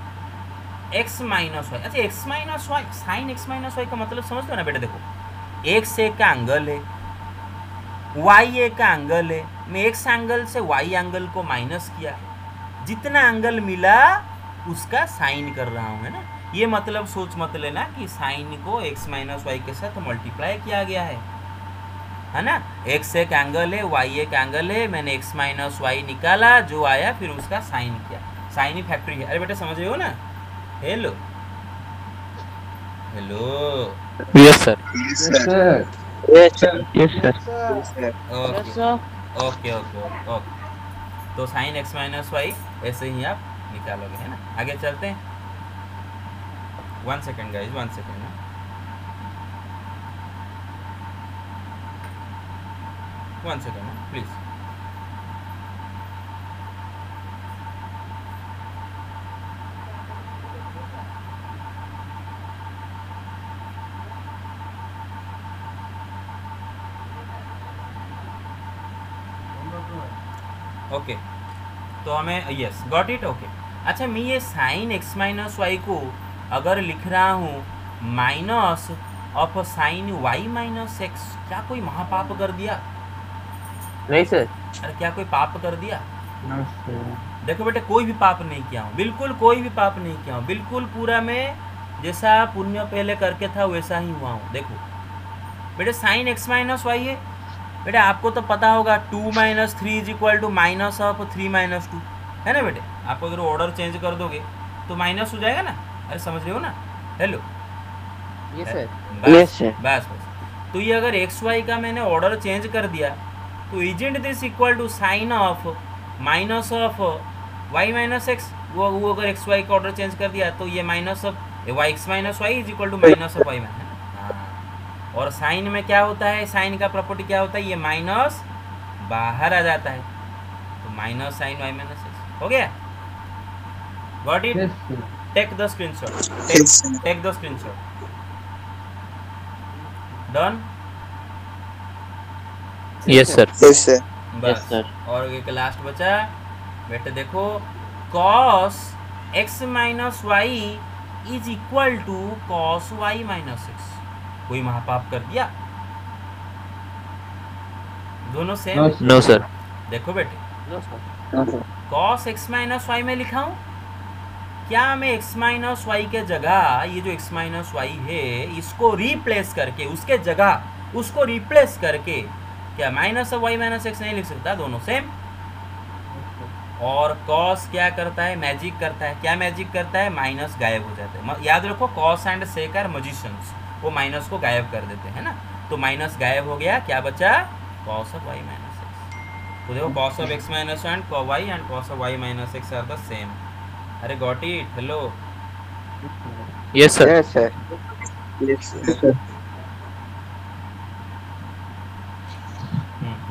[SPEAKER 1] x माइनस वाई, अच्छा x minus y, sine x minus y का मतलब समझते हो ना बेटा? देखो, x एक का एंगल है, y एक का एंगल है, मैं x एंगल से y एंगल को माइनस किया, जितना एंगल मिला उसका साइन कर रहा हूँ, है ना। ये मतलब सोच मत लेना कि साइन को x माइनस वाई के साथ मल्टीप्लाई किया गया है ना। x एक एंगल है, y एक एंगल है, मैंने x माइनस वाई निकाला, जो आया फिर उसका साइन किया, साइन ही फैक्ट्री है। अरे बेटा समझ रहे हो ना? Hello hello,
[SPEAKER 3] yes sir.
[SPEAKER 5] Yes sir
[SPEAKER 3] yes sir.
[SPEAKER 1] Okay okay okay. तो साइन x माइनस वाई ऐसे ही आप निकालोगे, है ना। आगे चलते हैं। 1 सेकेंड गाइज, 1 सेकेंड ना। वन सेकेंड ना प्लीज। ओके, तो हमें यस गॉट इट। ओके, अच्छा, मैं ये साइन x माइनस वाई को अगर लिख रहा हूँ minus of sine y minus x, क्या कोई महापाप कर दिया?
[SPEAKER 5] नहीं सर।
[SPEAKER 1] अरे क्या कोई पाप कर दिया? देखो बेटे कोई भी पाप नहीं किया हूँ, बिल्कुल कोई भी पाप नहीं किया हूँ, बिल्कुल पूरा मैं जैसा पुण्य पहले करके था वैसा ही हुआ हूँ। देखो बेटे साइन एक्स माइनस वाई है बेटे, आपको तो पता होगा 2 minus 3 is equal to minus of 3 minus 2 है ना बेटे। आपको अगर ऑर्डर चेंज कर दोगे तो माइनस हो जाएगा ना, अरे समझ रहे हो ना। Hello
[SPEAKER 5] yes sir.
[SPEAKER 3] Yes, sir.
[SPEAKER 1] बस बस। तो ये अगर एक्स वाई का मैंने ऑर्डर चेंज कर दिया तो isn't this equal to sine of minus of Y minus x, वो अगर एक्स वाई का ऑर्डर चेंज कर दिया तो ये minus of y x minus y is equal to minus of Y minus. और साइन में क्या होता है, साइन का प्रॉपर्टी क्या होता है, ये माइनस बाहर आ जाता है तो minus sine y minus x हो गया। Got it? Take the screenshot, take the screenshot. Done?
[SPEAKER 3] Yes, sir.
[SPEAKER 4] Yes, sir.
[SPEAKER 1] बस
[SPEAKER 3] sir.
[SPEAKER 1] और एक लास्ट बचा बेटे, देखो cos x minus y is equal to cos y minus x. कोई महापाप कर दिया? दोनों सेम?
[SPEAKER 3] No, sir.
[SPEAKER 1] देखो बेटे
[SPEAKER 5] no sir.
[SPEAKER 1] cos x minus y में लिखा हूँ, क्या मैं x माइनस वाई के जगह ये जो x माइनस वाई है इसको रिप्लेस करके उसके जगह उसको रिप्लेस करके क्या minus of Y minus x नहीं लिख सकता? दोनों सेम। और cos क्या करता है, मैजिक करता है। क्या मैजिक करता है? माइनस गायब हो जाता है। याद रखो cos and sec are magicians, वो माइनस को गायब कर देते हैं ना। तो माइनस गायब हो गया, क्या बचा? cos of Y minus X. तो देखो cos of x minus and Y and cos of Y minus X are the same. अरे got it? Hello
[SPEAKER 3] Yes, sir.
[SPEAKER 4] Yes, sir. Yes, sir.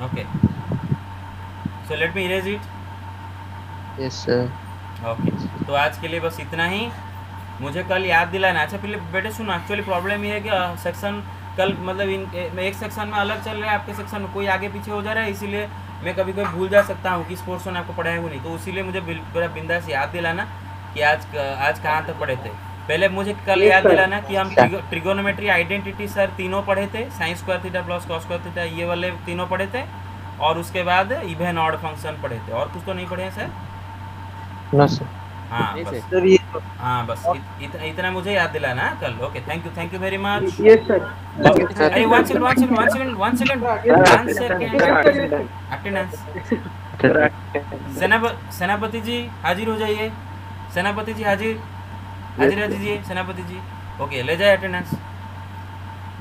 [SPEAKER 1] Okay, so let me erase it.
[SPEAKER 3] Yes, sir.
[SPEAKER 1] Okay, तो आज के लिए बस इतना ही। मुझे कल याद दिलाना। अच्छा पहले बेटे सुनो, एक्चुअली प्रॉब्लम ये है कि सेक्शन कल मतलब एक सेक्शन में अलग चल रहा है, आपके सेक्शन में कोई आगे पीछे हो जा रहा है, इसीलिए मैं कभी कभी भूल जा सकता हूँ किस पोर्शन आपको पढ़ा है वो नहीं। तो इसीलिए मुझे पूरा बिंदास याद दिलाना कि आज कहाँ तक पढ़े थे। पहले मुझे कल याद दिलाना कि हम ट्रिगोनोमेट्री आइडेंटिटी सर तीनों पढ़े थे, sign square theta plus cos square theta, ये वाले तीनों पढ़े थे। और उसके बाद इवन ऑड फंक्शन पढ़े थे। और कुछ तो नहीं पढ़े हैं सर?
[SPEAKER 3] No, sir.
[SPEAKER 1] हाँ
[SPEAKER 5] नहीं
[SPEAKER 1] बस,
[SPEAKER 5] सर।
[SPEAKER 4] Sir, ये
[SPEAKER 1] हाँ बस इतना मुझे याद दिलाना है कल। Okay, thank you very much.
[SPEAKER 6] Yes, sir.
[SPEAKER 1] अरे वन सेकंड अटेंडेंस। सेनापति जी हाजिर हो जाइए, सेनापति जी हाजिर हाजिर दीजिए सेनापति जी। ओके, ले जाए अटेंडेंस।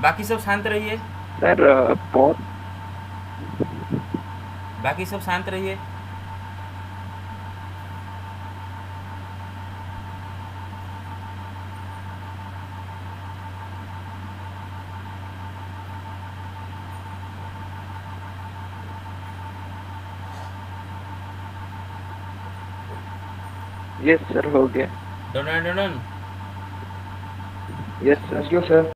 [SPEAKER 1] बाकी सब शांत रहिए,
[SPEAKER 3] Sir, बहुत
[SPEAKER 1] बाकी सब शांत रहिए।
[SPEAKER 3] yes, sir, हो गया.
[SPEAKER 1] Done.
[SPEAKER 3] Yes, sir.
[SPEAKER 4] Thank you, sir.